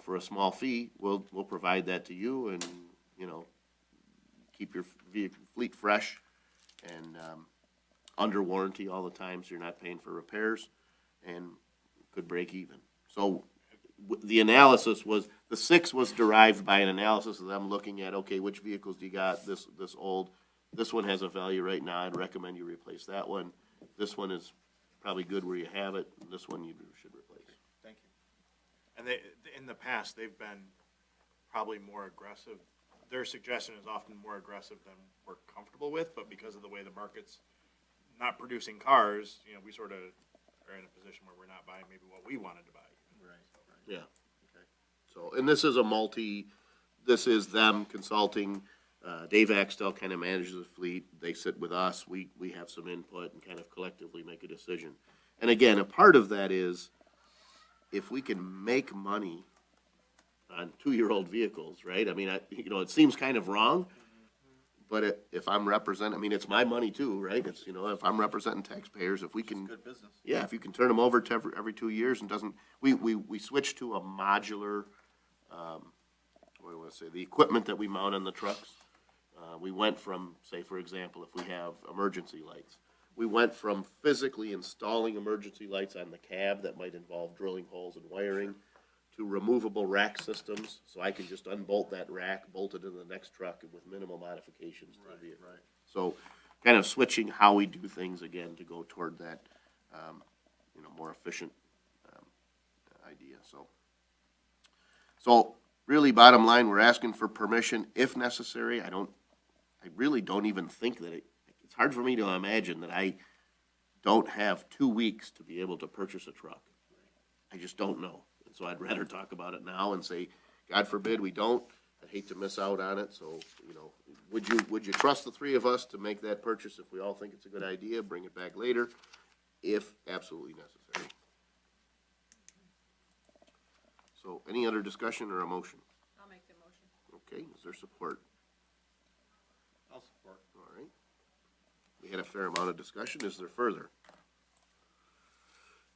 for a small fee, we'll provide that to you and, keep your fleet fresh and, under warranty all the time, so you're not paying for repairs, and could break even. So the analysis was, the 6 was derived by an analysis of them looking at, okay, which vehicles do you got, this old, this one has a value right now, I'd recommend you replace that one. This one is probably good where you have it, and this one you should replace. Thank you. And in the past, they've been probably more aggressive. Their suggestion is often more aggressive than we're comfortable with, but because of the way the market's not producing cars, we sort of are in a position where we're not buying maybe what we wanted to buy. Right. Yeah. Okay. So, and this is them consulting. Dave Axtell kind of manages the fleet. They sit with us. We have some input and kind of collectively make a decision. And again, a part of that is if we can make money on 2-year-old vehicles, right? I mean, it seems kind of wrong, but if I'm representing, it's my money too, right? It's, if I'm representing taxpayers, if we can. Good business. Yeah, if you can turn them over to every 2 years and we switched to a modular, what do I want to say, the equipment that we mount on the trucks. We went from, say, for example, if we have emergency lights, we went from physically installing emergency lights on the cab that might involve drilling holes and wiring to removable rack systems, so I can just unbolt that rack, bolt it in the next truck with minimal modifications to the vehicle. Right. So kind of switching how we do things again to go toward that, more efficient idea. So really, bottom line, we're asking for permission if necessary. I really don't even think that it's it's hard for me to imagine that I don't have 2 weeks to be able to purchase a truck. I just don't know. And so I'd rather talk about it now and say, God forbid we don't. I hate to miss out on it, so, would you trust the three of us to make that purchase if we all think it's a good idea, bring it back later, if absolutely necessary? So, any other discussion or a motion? I'll make the motion. Okay, is there support? I'll support. All right. We had a fair amount of discussion. Is there further?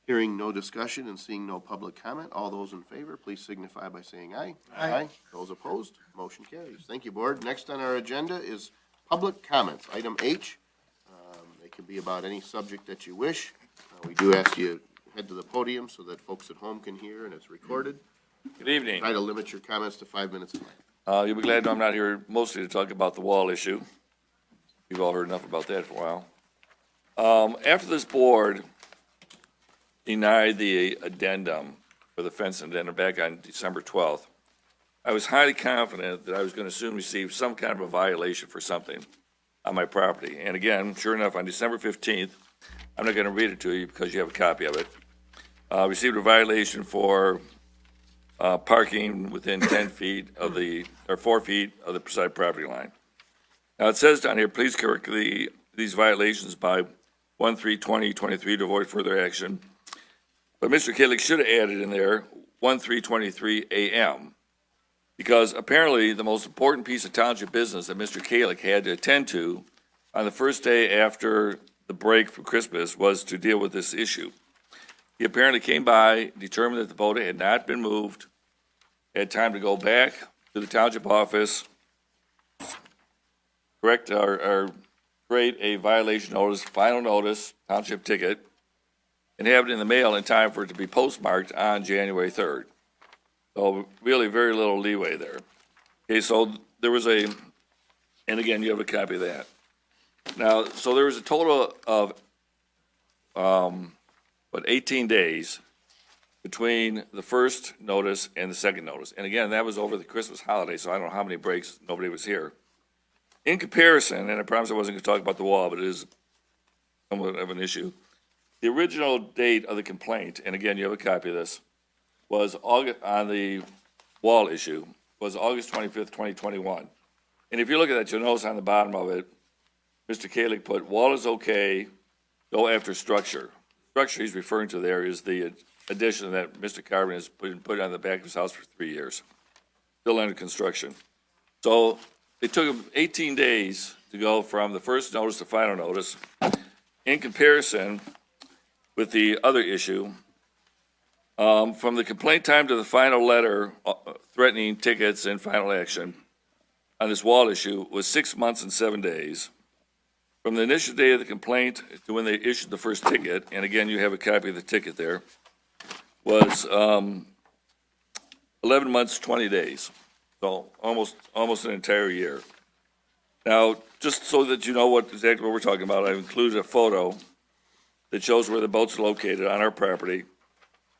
Hearing no discussion and seeing no public comment, all those in favor, please signify by saying aye. Aye. Those opposed, motion carries. Thank you, Board. Next on our agenda is public comments. Item H. It can be about any subject that you wish. We do ask you to head to the podium so that folks at home can hear and it's recorded. Good evening. Try to limit your comments to 5 minutes a time. You'll be glad to know I'm not here mostly to talk about the wall issue. You've all heard enough about that for a while. After this board denied the addendum for the fence addendum back on December 12th, I was highly confident that I was going to soon receive some kind of a violation for something on my property. And again, sure enough, on December 15th, I'm not going to read it to you because you have a copy of it, received a violation for parking within 10 feet of or 4 feet of the side property line. Now, it says down here, please correct these violations by 1/3/2023 to avoid further action. But Mr. Kalick should have added in there 1/3/23 a.m. because apparently the most important piece of township business that Mr. Kalick had to attend to on the first day after the break for Christmas was to deal with this issue. He apparently came by, determined that the boat had not been moved, had time to go back to the township office, correct or create a violation notice, final notice, township ticket, and have it in the mail in time for it to be postmarked on January 3rd. So really very little leeway there. Okay, so there was and again, you have a copy of that. Now, so there was a total of, 18 days between the first notice and the second notice. And again, that was over the Christmas holiday, so I don't know how many breaks, nobody was here. In comparison, and I promise I wasn't going to talk about the wall, but it is somewhat of an issue. The original date of the complaint, and again, you have a copy of this, was August, on the wall issue, was August 25th, 2021. And if you look at that, you'll notice on the bottom of it, Mr. Kalick put, wall is okay, go after structure. Structure he's referring to there is the addition that Mr. Carbon has put on the back of his house for 3 years, still under construction. So it took him 18 days to go from the first notice to final notice. In comparison with the other issue, from the complaint time to the final letter threatening tickets and final action on this wall issue was 6 months and 7 days. From the initial day of the complaint to when they issued the first ticket, and again, you have a copy of the ticket there, was 11 months, 20 days. So almost an entire year. Now, just so that you know exactly what we're talking about, I've included a photo that shows where the boats are located on our property.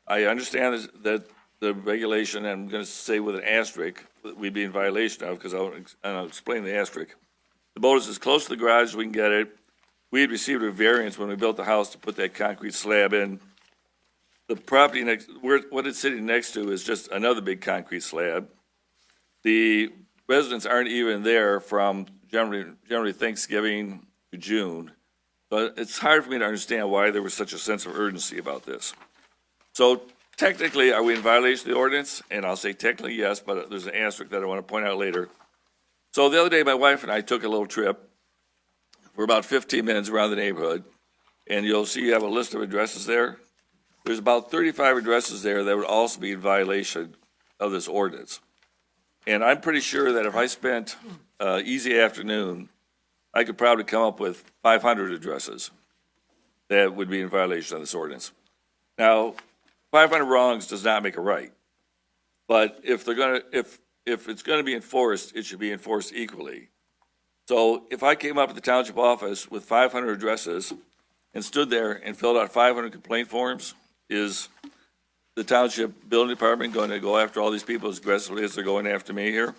I understand that the regulation, and I'm going to say with an asterisk, that we'd be in violation of, because I'll explain the asterisk. The boat is as close to the garage as we can get it. We had received a variance when we built the house to put that concrete slab in. The property what it's sitting next to is just another big concrete slab. The residents aren't even there from generally Thanksgiving to June. But it's hard for me to understand why there was such a sense of urgency about this. So technically, are we in violation of the ordinance? And I'll say technically yes, but there's an asterisk that I want to point out later. So the other day, my wife and I took a little trip for about 15 minutes around the neighborhood, and you'll see you have a list of addresses there. There's about 35 addresses there that would also be in violation of this ordinance. And I'm pretty sure that if I spent easy afternoon, I could probably come up with 500 addresses that would be in violation of this ordinance. Now, 500 wrongs does not make a right, but if it's going to be enforced, it should be enforced equally. So if I came up at the township office with 500 addresses and stood there and filled out 500 complaint forms, is the township building department going to go after all these people as aggressively as they're going after me here?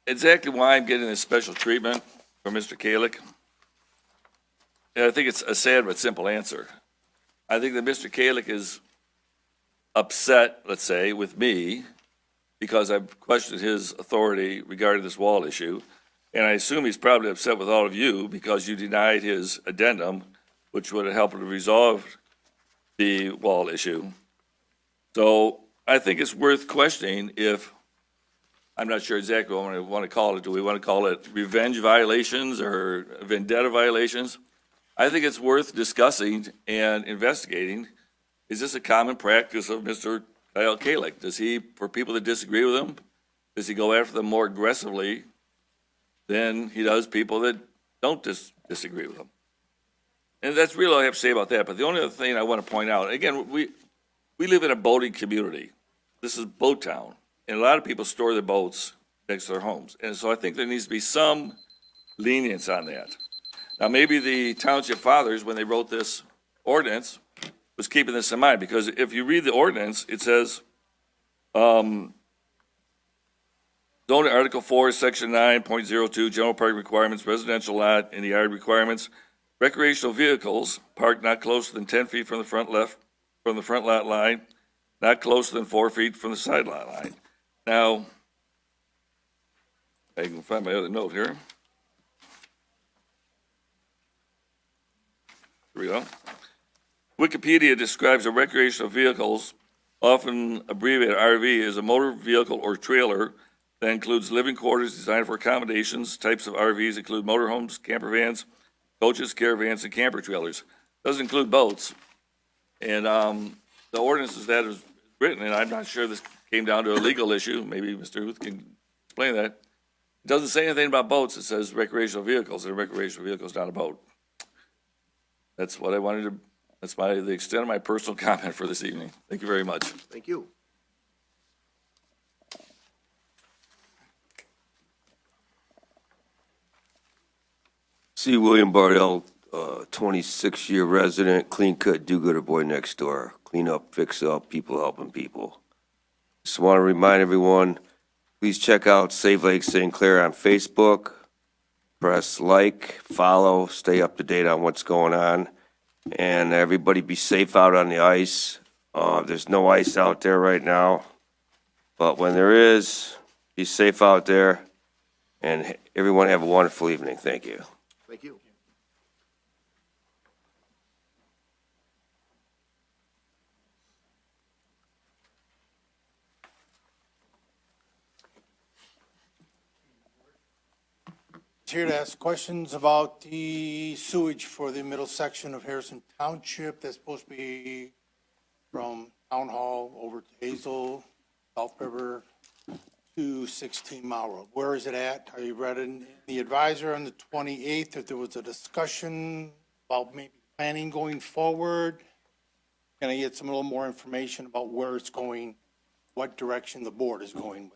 exactly why I'm getting this special treatment from Mr. Kalick. And I think it's a sad but simple answer. I think that Mr. Kalick is upset, let's say, with me because I've questioned his authority regarding this wall issue. And I assume he's probably upset with all of you because you denied his addendum, which would have helped to resolve the wall issue. So I think it's worth questioning if, I'm not sure exactly what we want to call it. Do we want to call it revenge violations or vendetta violations? I think it's worth discussing and investigating. Is this a common practice of Mr. Kyle Kalick? Does he, for people that disagree with him, does he go after them more aggressively than he does people that don't disagree with him? And that's really all I have to say about that. But the only other thing I want to point out, again, we live in a boating community. This is Boat Town, and a lot of people store their boats next to their homes. And so I think there needs to be some lenience on that. Now, maybe the township fathers, when they wrote this ordinance, was keeping this in mind, because if you read the ordinance, it says, zoning Article 4, Section 9.02, general park requirements, residential lot and the yard requirements, recreational vehicles parked not closer than 10 feet from the front lot line, not closer than 4 feet from the side lot line. Now, I can find my other note here. Here we go. Wikipedia describes a recreational vehicles, often abbreviated RV, as a motor vehicle or trailer that includes living quarters designed for accommodations. Types of RVs include motorhomes, camper vans, coaches, caravans, and camper trailers. Doesn't include boats. And the ordinance is that is written, and I'm not sure this came down to a legal issue. Maybe Mr. Huth can explain that. It doesn't say anything about boats. It says recreational vehicles, and a recreational vehicle is not a boat. That's what I wanted to, that's the extent of my personal comment for this evening. Thank you very much. Thank you. C. William Bardell, 26-year resident, clean cut, do-gooder boy next door. Clean up, fix up, people helping people. Just want to remind everyone, please check out Save Lake St. Clair on Facebook. Press like, follow, stay up to date on what's going on. And everybody be safe out on the ice. There's no ice out there right now. But when there is, be safe out there. And everyone have a wonderful evening. Thank you. Thank you. Here to ask questions about the sewage for the middle section of Harrison Township. That's supposed to be from Town Hall over to Hazel, South River to 16 Mile Road. Where is it at? Are you read in the advisor on the 28th that there was a discussion about maybe planning going forward? Can I get some little more information about where it's going, what direction the board is going with?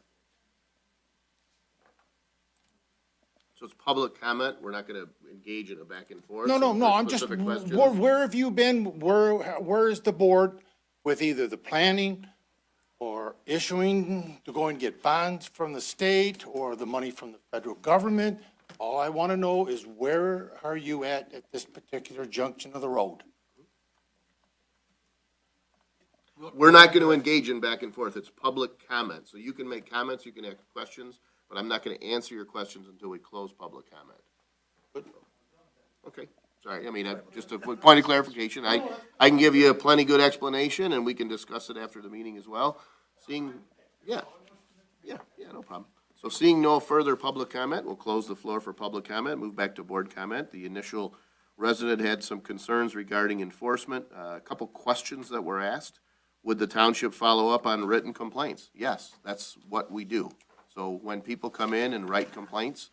So it's public comment. We're not going to engage in a back and forth. No, So if there's I'm just, specific questions- where have you been, where is the board with either the planning or issuing to go and get bonds from the state or the money from the federal government? All I want to know is where are you at this particular junction of the road? We're not going to engage in back and forth. It's public comment. So you can make comments, you can ask questions, but I'm not going to answer your questions until we close public comment. Okay, sorry. I mean, just a point of clarification. I can give you a plenty good explanation, and we can discuss it after the meeting as well. Yeah, no problem. So seeing no further public comment, we'll close the floor for public comment, move back to board comment. The initial resident had some concerns regarding enforcement, a couple questions that were asked. Would the township follow up on written complaints? Yes, that's what we do. So when people come in and write complaints,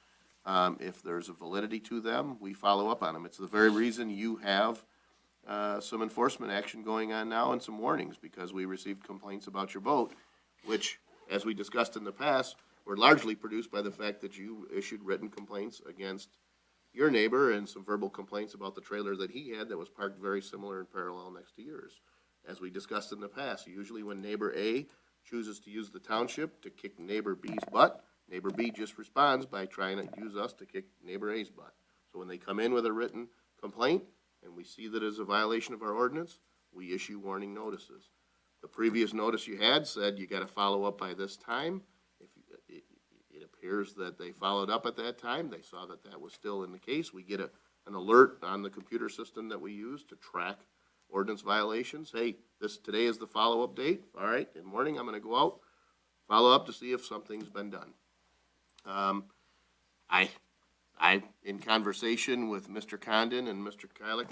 if there's a validity to them, we follow up on them. It's the very reason you have some enforcement action going on now and some warnings, because we received complaints about your boat, which, as we discussed in the past, were largely produced by the fact that you issued written complaints against your neighbor and some verbal complaints about the trailer that he had that was parked very similar and parallel next to yours. As we discussed in the past, usually when neighbor A chooses to use the township to kick neighbor B's butt, Neighbor B just responds by trying to use us to kick neighbor A's butt. So when they come in with a written complaint, and we see that it's a violation of our ordinance, we issue warning notices. The previous notice you had said you gotta follow up by this time. If it appears that they followed up at that time, they saw that that was still in the case, we get an alert on the computer system that we use to track ordinance violations. Hey, today is the follow-up date, all right, in the morning, I'm gonna go out, follow up to see if something's been done. I, in conversation with Mr. Condon and Mr. Kylick,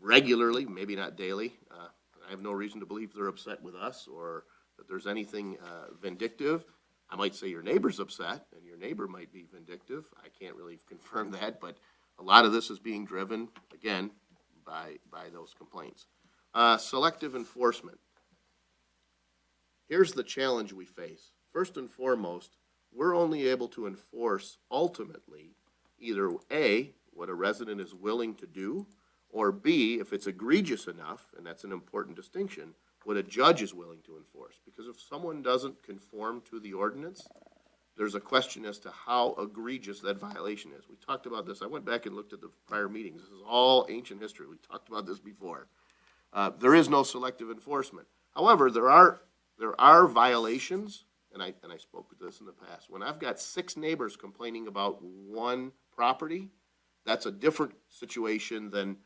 regularly, maybe not daily, I have no reason to believe they're upset with us or that there's anything vindictive. I might say your neighbor's upset, and your neighbor might be vindictive. I can't really confirm that, but a lot of this is being driven, again, by those complaints. Selective enforcement. Here's the challenge we face. First and foremost, we're only able to enforce ultimately either A, what a resident is willing to do, or B, if it's egregious enough, and that's an important distinction, what a judge is willing to enforce. Because if someone doesn't conform to the ordinance, there's a question as to how egregious that violation is. We talked about this. I went back and looked at the prior meetings. This is all ancient history. We talked about this before. There is no selective enforcement. However, there are violations, and I spoke with this in the past. When I've got 6 neighbors complaining about one property, that's a different situation than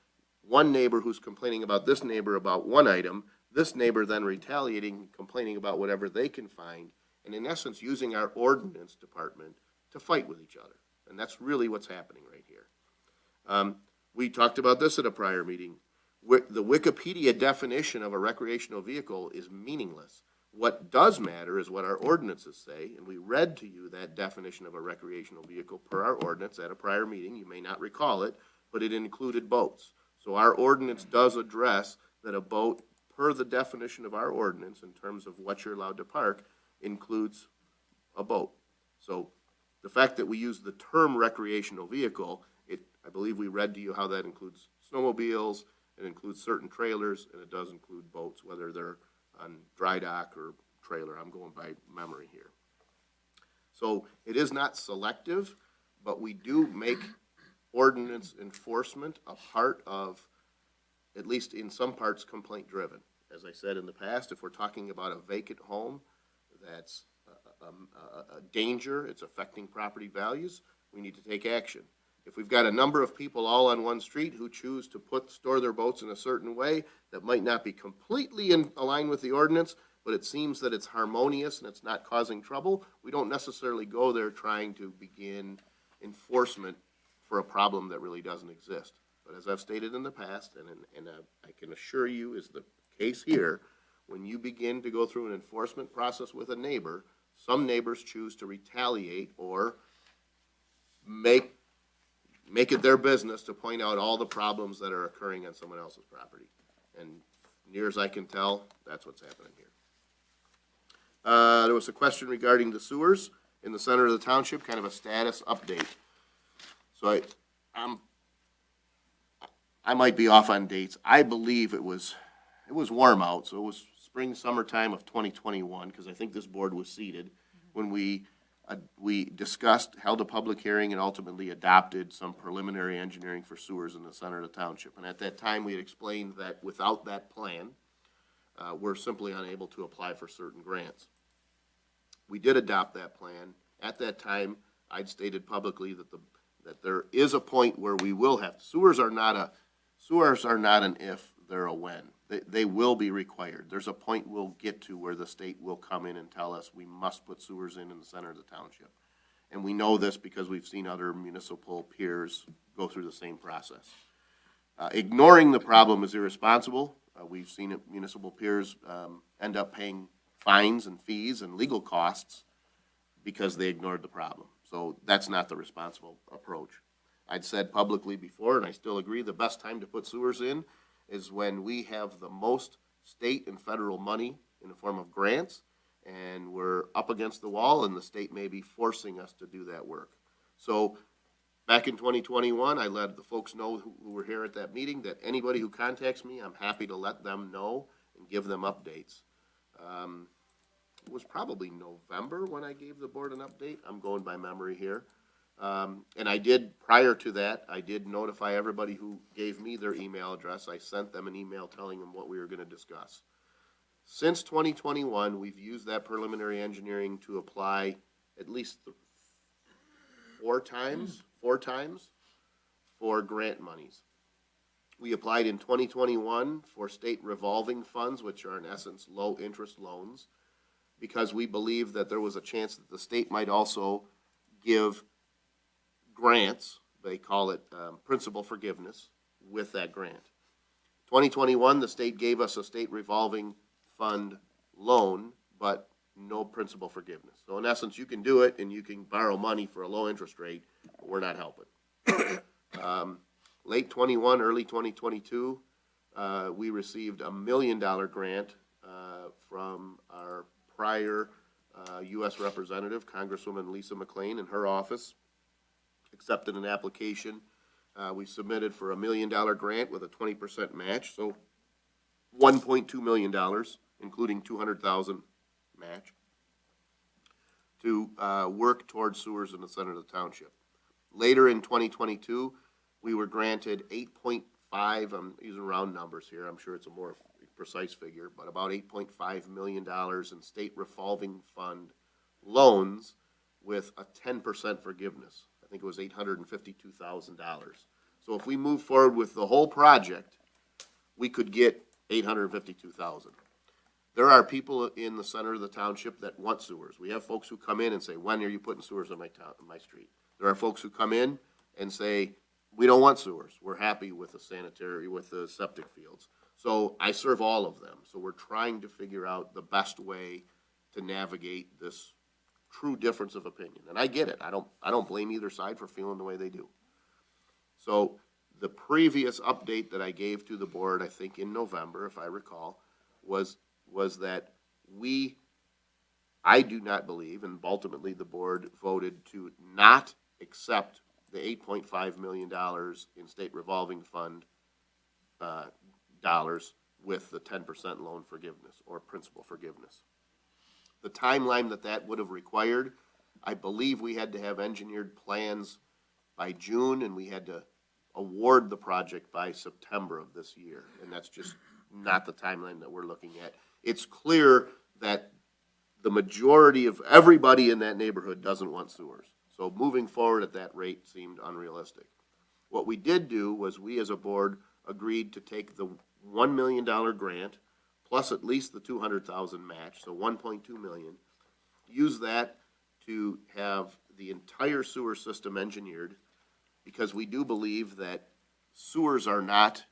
one neighbor who's complaining about this neighbor about one item, this neighbor then retaliating, complaining about whatever they can find, and in essence, using our ordinance department to fight with each other. And that's really what's happening right here. We talked about this at a prior meeting. The Wikipedia definition of a recreational vehicle is meaningless. What does matter is what our ordinances say, and we read to you that definition of a recreational vehicle per our ordinance at a prior meeting. You may not recall it, but it included boats. So our ordinance does address that a boat, per the definition of our ordinance in terms of what you're allowed to park, includes a boat. So the fact that we use the term recreational vehicle, I believe we read to you how that includes snowmobiles, it includes certain trailers, and it does include boats, whether they're on dry dock or trailer. I'm going by memory here. So it is not selective, but we do make ordinance enforcement a part of, at least in some parts, complaint driven. As I said in the past, if we're talking about a vacant home that's a danger, it's affecting property values, we need to take action. If we've got a number of people all on one street who choose to store their boats in a certain way that might not be completely in line with the ordinance, but it seems that it's harmonious and it's not causing trouble, we don't necessarily go there trying to begin enforcement for a problem that really doesn't exist. But as I've stated in the past, and I can assure you is the case here, when you begin to go through an enforcement process with a neighbor, some neighbors choose to retaliate or make it their business to point out all the problems that are occurring on someone else's property. And near as I can tell, that's what's happening here. There was a question regarding the sewers in the center of the township, kind of a status update. So I might be off on dates. I believe it was warm out, so it was spring, summertime of 2021, because I think this board was seated when we discussed, held a public hearing, and ultimately adopted some preliminary engineering for sewers in the center of the township. And at that time, we had explained that without that plan, we're simply unable to apply for certain grants. We did adopt that plan. At that time, I'd stated publicly that there is a point where we will have, sewers are not an if, they're a when. They will be required. There's a point we'll get to where the state will come in and tell us we must put sewers in the center of the township. And we know this because we've seen other municipal peers go through the same process. Ignoring the problem is irresponsible. We've seen municipal peers end up paying fines and fees and legal costs because they ignored the problem. So that's not the responsible approach. I'd said publicly before, and I still agree, the best time to put sewers in is when we have the most state and federal money in the form of grants, and we're up against the wall, and the state may be forcing us to do that work. So back in 2021, I let the folks know who were here at that meeting that anybody who contacts me, I'm happy to let them know and give them updates. was probably November when I gave the board an update. I'm going by memory here. And I did, prior to that, I did notify everybody who gave me their email address. I sent them an email telling them what we were gonna discuss. Since 2021, we've used that preliminary engineering to apply at least four times for grant monies. We applied in 2021 for state revolving funds, which are in essence low-interest loans, because we believe that there was a chance that the state might also give grants, they call it principal forgiveness, with that grant. 2021, the state gave us a state revolving fund loan, but no principal forgiveness. So in essence, you can do it and you can borrow money for a low interest rate, but we're not helping. Late 21, early 2022, we received $1 million grant from our prior U.S. Representative, Congresswoman Lisa McLean, in her office. Accepted an application. We submitted for $1 million grant with a 20% match, so $1.2 million, including $200,000 match, to work towards sewers in the center of the township. Later in 2022, we were granted 8.5, I'm using round numbers here, I'm sure it's a more precise figure, but about $8.5 million in state revolving fund loans with a 10% forgiveness. I think it was $852,000. So if we move forward with the whole project, we could get $852,000. There are people in the center of the township that want sewers. We have folks who come in and say, when are you putting sewers on my street? There are folks who come in and say, we don't want sewers. We're happy with the sanitary, with the septic fields. So I serve all of them. So we're trying to figure out the best way to navigate this true difference of opinion. And I get it. I don't blame either side for feeling the way they do. So the previous update that I gave to the board, I think in November, if I recall, was that I do not believe, and ultimately the board voted to not accept the $8.5 million in state revolving fund dollars with the 10% loan forgiveness or principal forgiveness. The timeline that would have required, I believe we had to have engineered plans by June, and we had to award the project by September of this year, and that's just not the timeline that we're looking at. It's clear that the majority of everybody in that neighborhood doesn't want sewers. So moving forward at that rate seemed unrealistic. What we did do was we as a board agreed to take the $1 million grant plus at least the $200,000 match, so $1.2 million, use that to have the entire sewer system engineered, because we do believe that sewers are not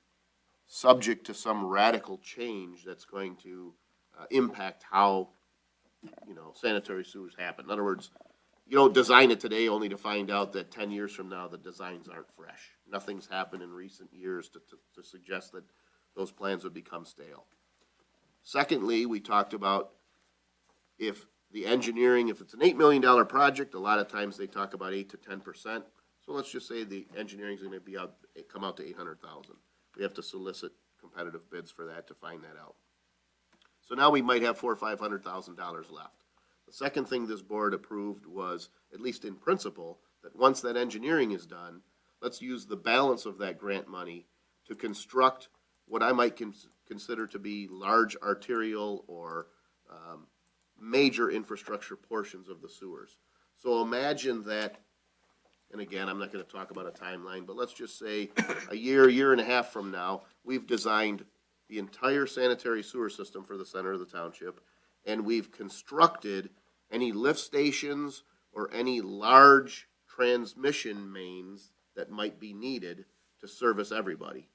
subject to some radical change that's going to impact how, sanitary sewers happen. In other words, you don't design it today only to find out that 10 years from now the designs aren't fresh. Nothing's happened in recent years to suggest that those plans would become stale. Secondly, we talked about if the engineering, if it's an $8 million project, a lot of times they talk about 8 to 10%. So let's just say the engineering is going to come out to $800,000. We have to solicit competitive bids for that to find that out. So now we might have $400,000 or $500,000 left. The second thing this board approved was, at least in principle, that once that engineering is done, let's use the balance of that grant money to construct what I might consider to be large arterial or major infrastructure portions of the sewers. So imagine that, and again, I'm not going to talk about a timeline, but let's just say a year and a half from now, we've designed the entire sanitary sewer system for the center of the township, and we've constructed any lift stations or any large transmission mains that might be needed to service everybody.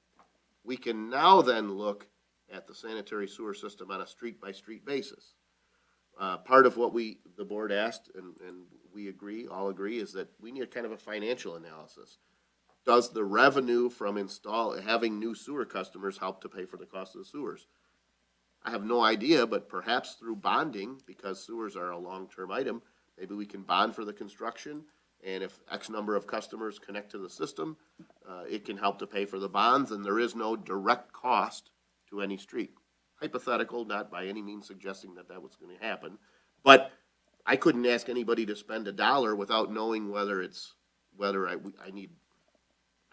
We can now then look at the sanitary sewer system on a street-by-street basis. Part of what the board asked, and we all agree, is that we need kind of a financial analysis. Does the revenue from having new sewer customers help to pay for the cost of the sewers? I have no idea, but perhaps through bonding, because sewers are a long-term item, maybe we can bond for the construction, and if X number of customers connect to the system, it can help to pay for the bonds, and there is no direct cost to any street. Hypothetical, not by any means suggesting that was going to happen, But I couldn't ask anybody to spend $1 without knowing whether I need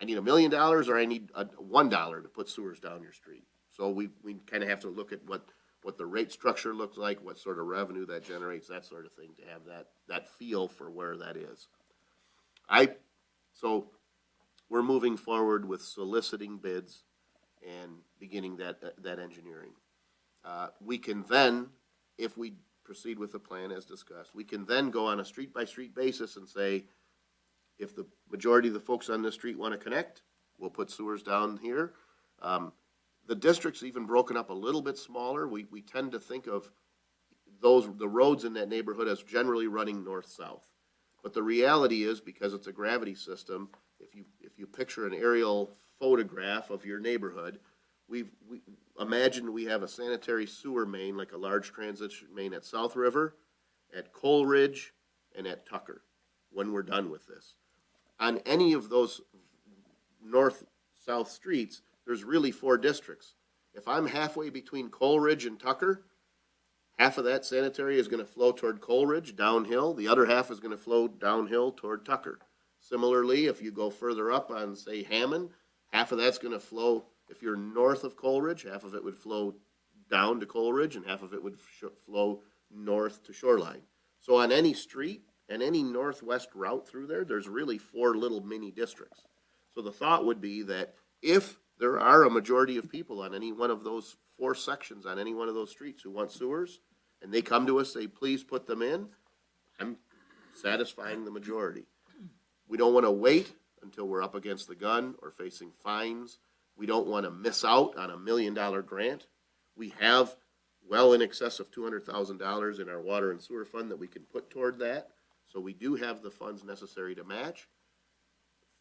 $1 million or I need $1 to put sewers down your street. So we kind of have to look at what the rate structure looks like, what sort of revenue that generates, that sort of thing, to have that feel for where that is. So we're moving forward with soliciting bids and beginning that engineering. We can then, if we proceed with the plan as discussed, we can then go on a street-by-street basis and say, if the majority of the folks on this street want to connect, we'll put sewers down here. The district's even broken up a little bit smaller. We tend to think of the roads in that neighborhood as generally running north-south. But the reality is, because it's a gravity system, if you picture an aerial photograph of your neighborhood, we imagine we have a sanitary sewer main, like a large transition main at South River, at Coleridge, and at Tucker, when we're done with this. On any of those north-south streets, there's really 4 districts. If I'm halfway between Coleridge and Tucker, half of that sanitary is gonna flow toward Coleridge downhill, the other half is gonna flow downhill toward Tucker. Similarly, if you go further up on, say, Hammond, half of that's gonna flow, if you're north of Coleridge, half of it would flow down to Coleridge, and half of it would flow north to Shoreline. So on any street and any northwest route through there, there's really 4 little mini districts. So the thought would be that if there are a majority of people on any one of those 4 sections on any one of those streets who want sewers, and they come to us, say, please put them in, I'm satisfying the majority. We don't want to wait until we're up against the gun or facing fines. We don't want to miss out on $1 million grant. We have well in excess of $200,000 in our water and sewer fund that we can put toward that. So we do have the funds necessary to match.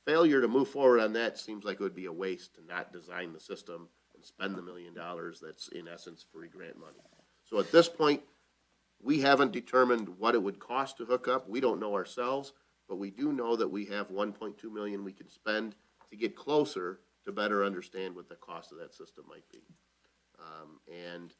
Failure to move forward on that seems like it would be a waste to not design the system and spend the $1 million that's in essence free grant money. So at this point, we haven't determined what it would cost to hook up. We don't know ourselves, but we do know that we have $1.2 million we can spend to get closer to better understand what the cost of that system might be. And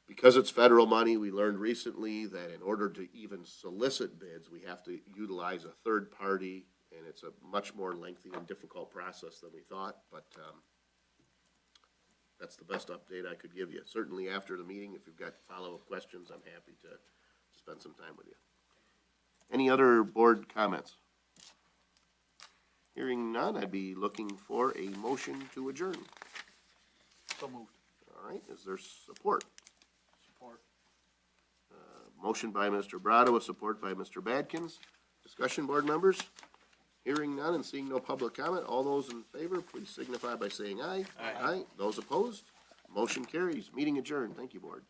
because it's federal money, we learned recently that in order to even solicit bids, we have to utilize a third party, and it's a much more lengthy and difficult process than we thought, but that's the best update I could give you. Certainly after the meeting, if you've got follow-up questions, I'm happy to spend some time with you. Any other board comments? Hearing none, I'd be looking for a motion to adjourn. So moved. All right, is there support? Support. Motion by Mr. Brado, with support by Mr. Badkins. Discussion, board members? Hearing none and seeing no public comment, all those in favor, please signify by saying aye. Aye. Those opposed? Motion carries. Meeting adjourned. Thank you, board.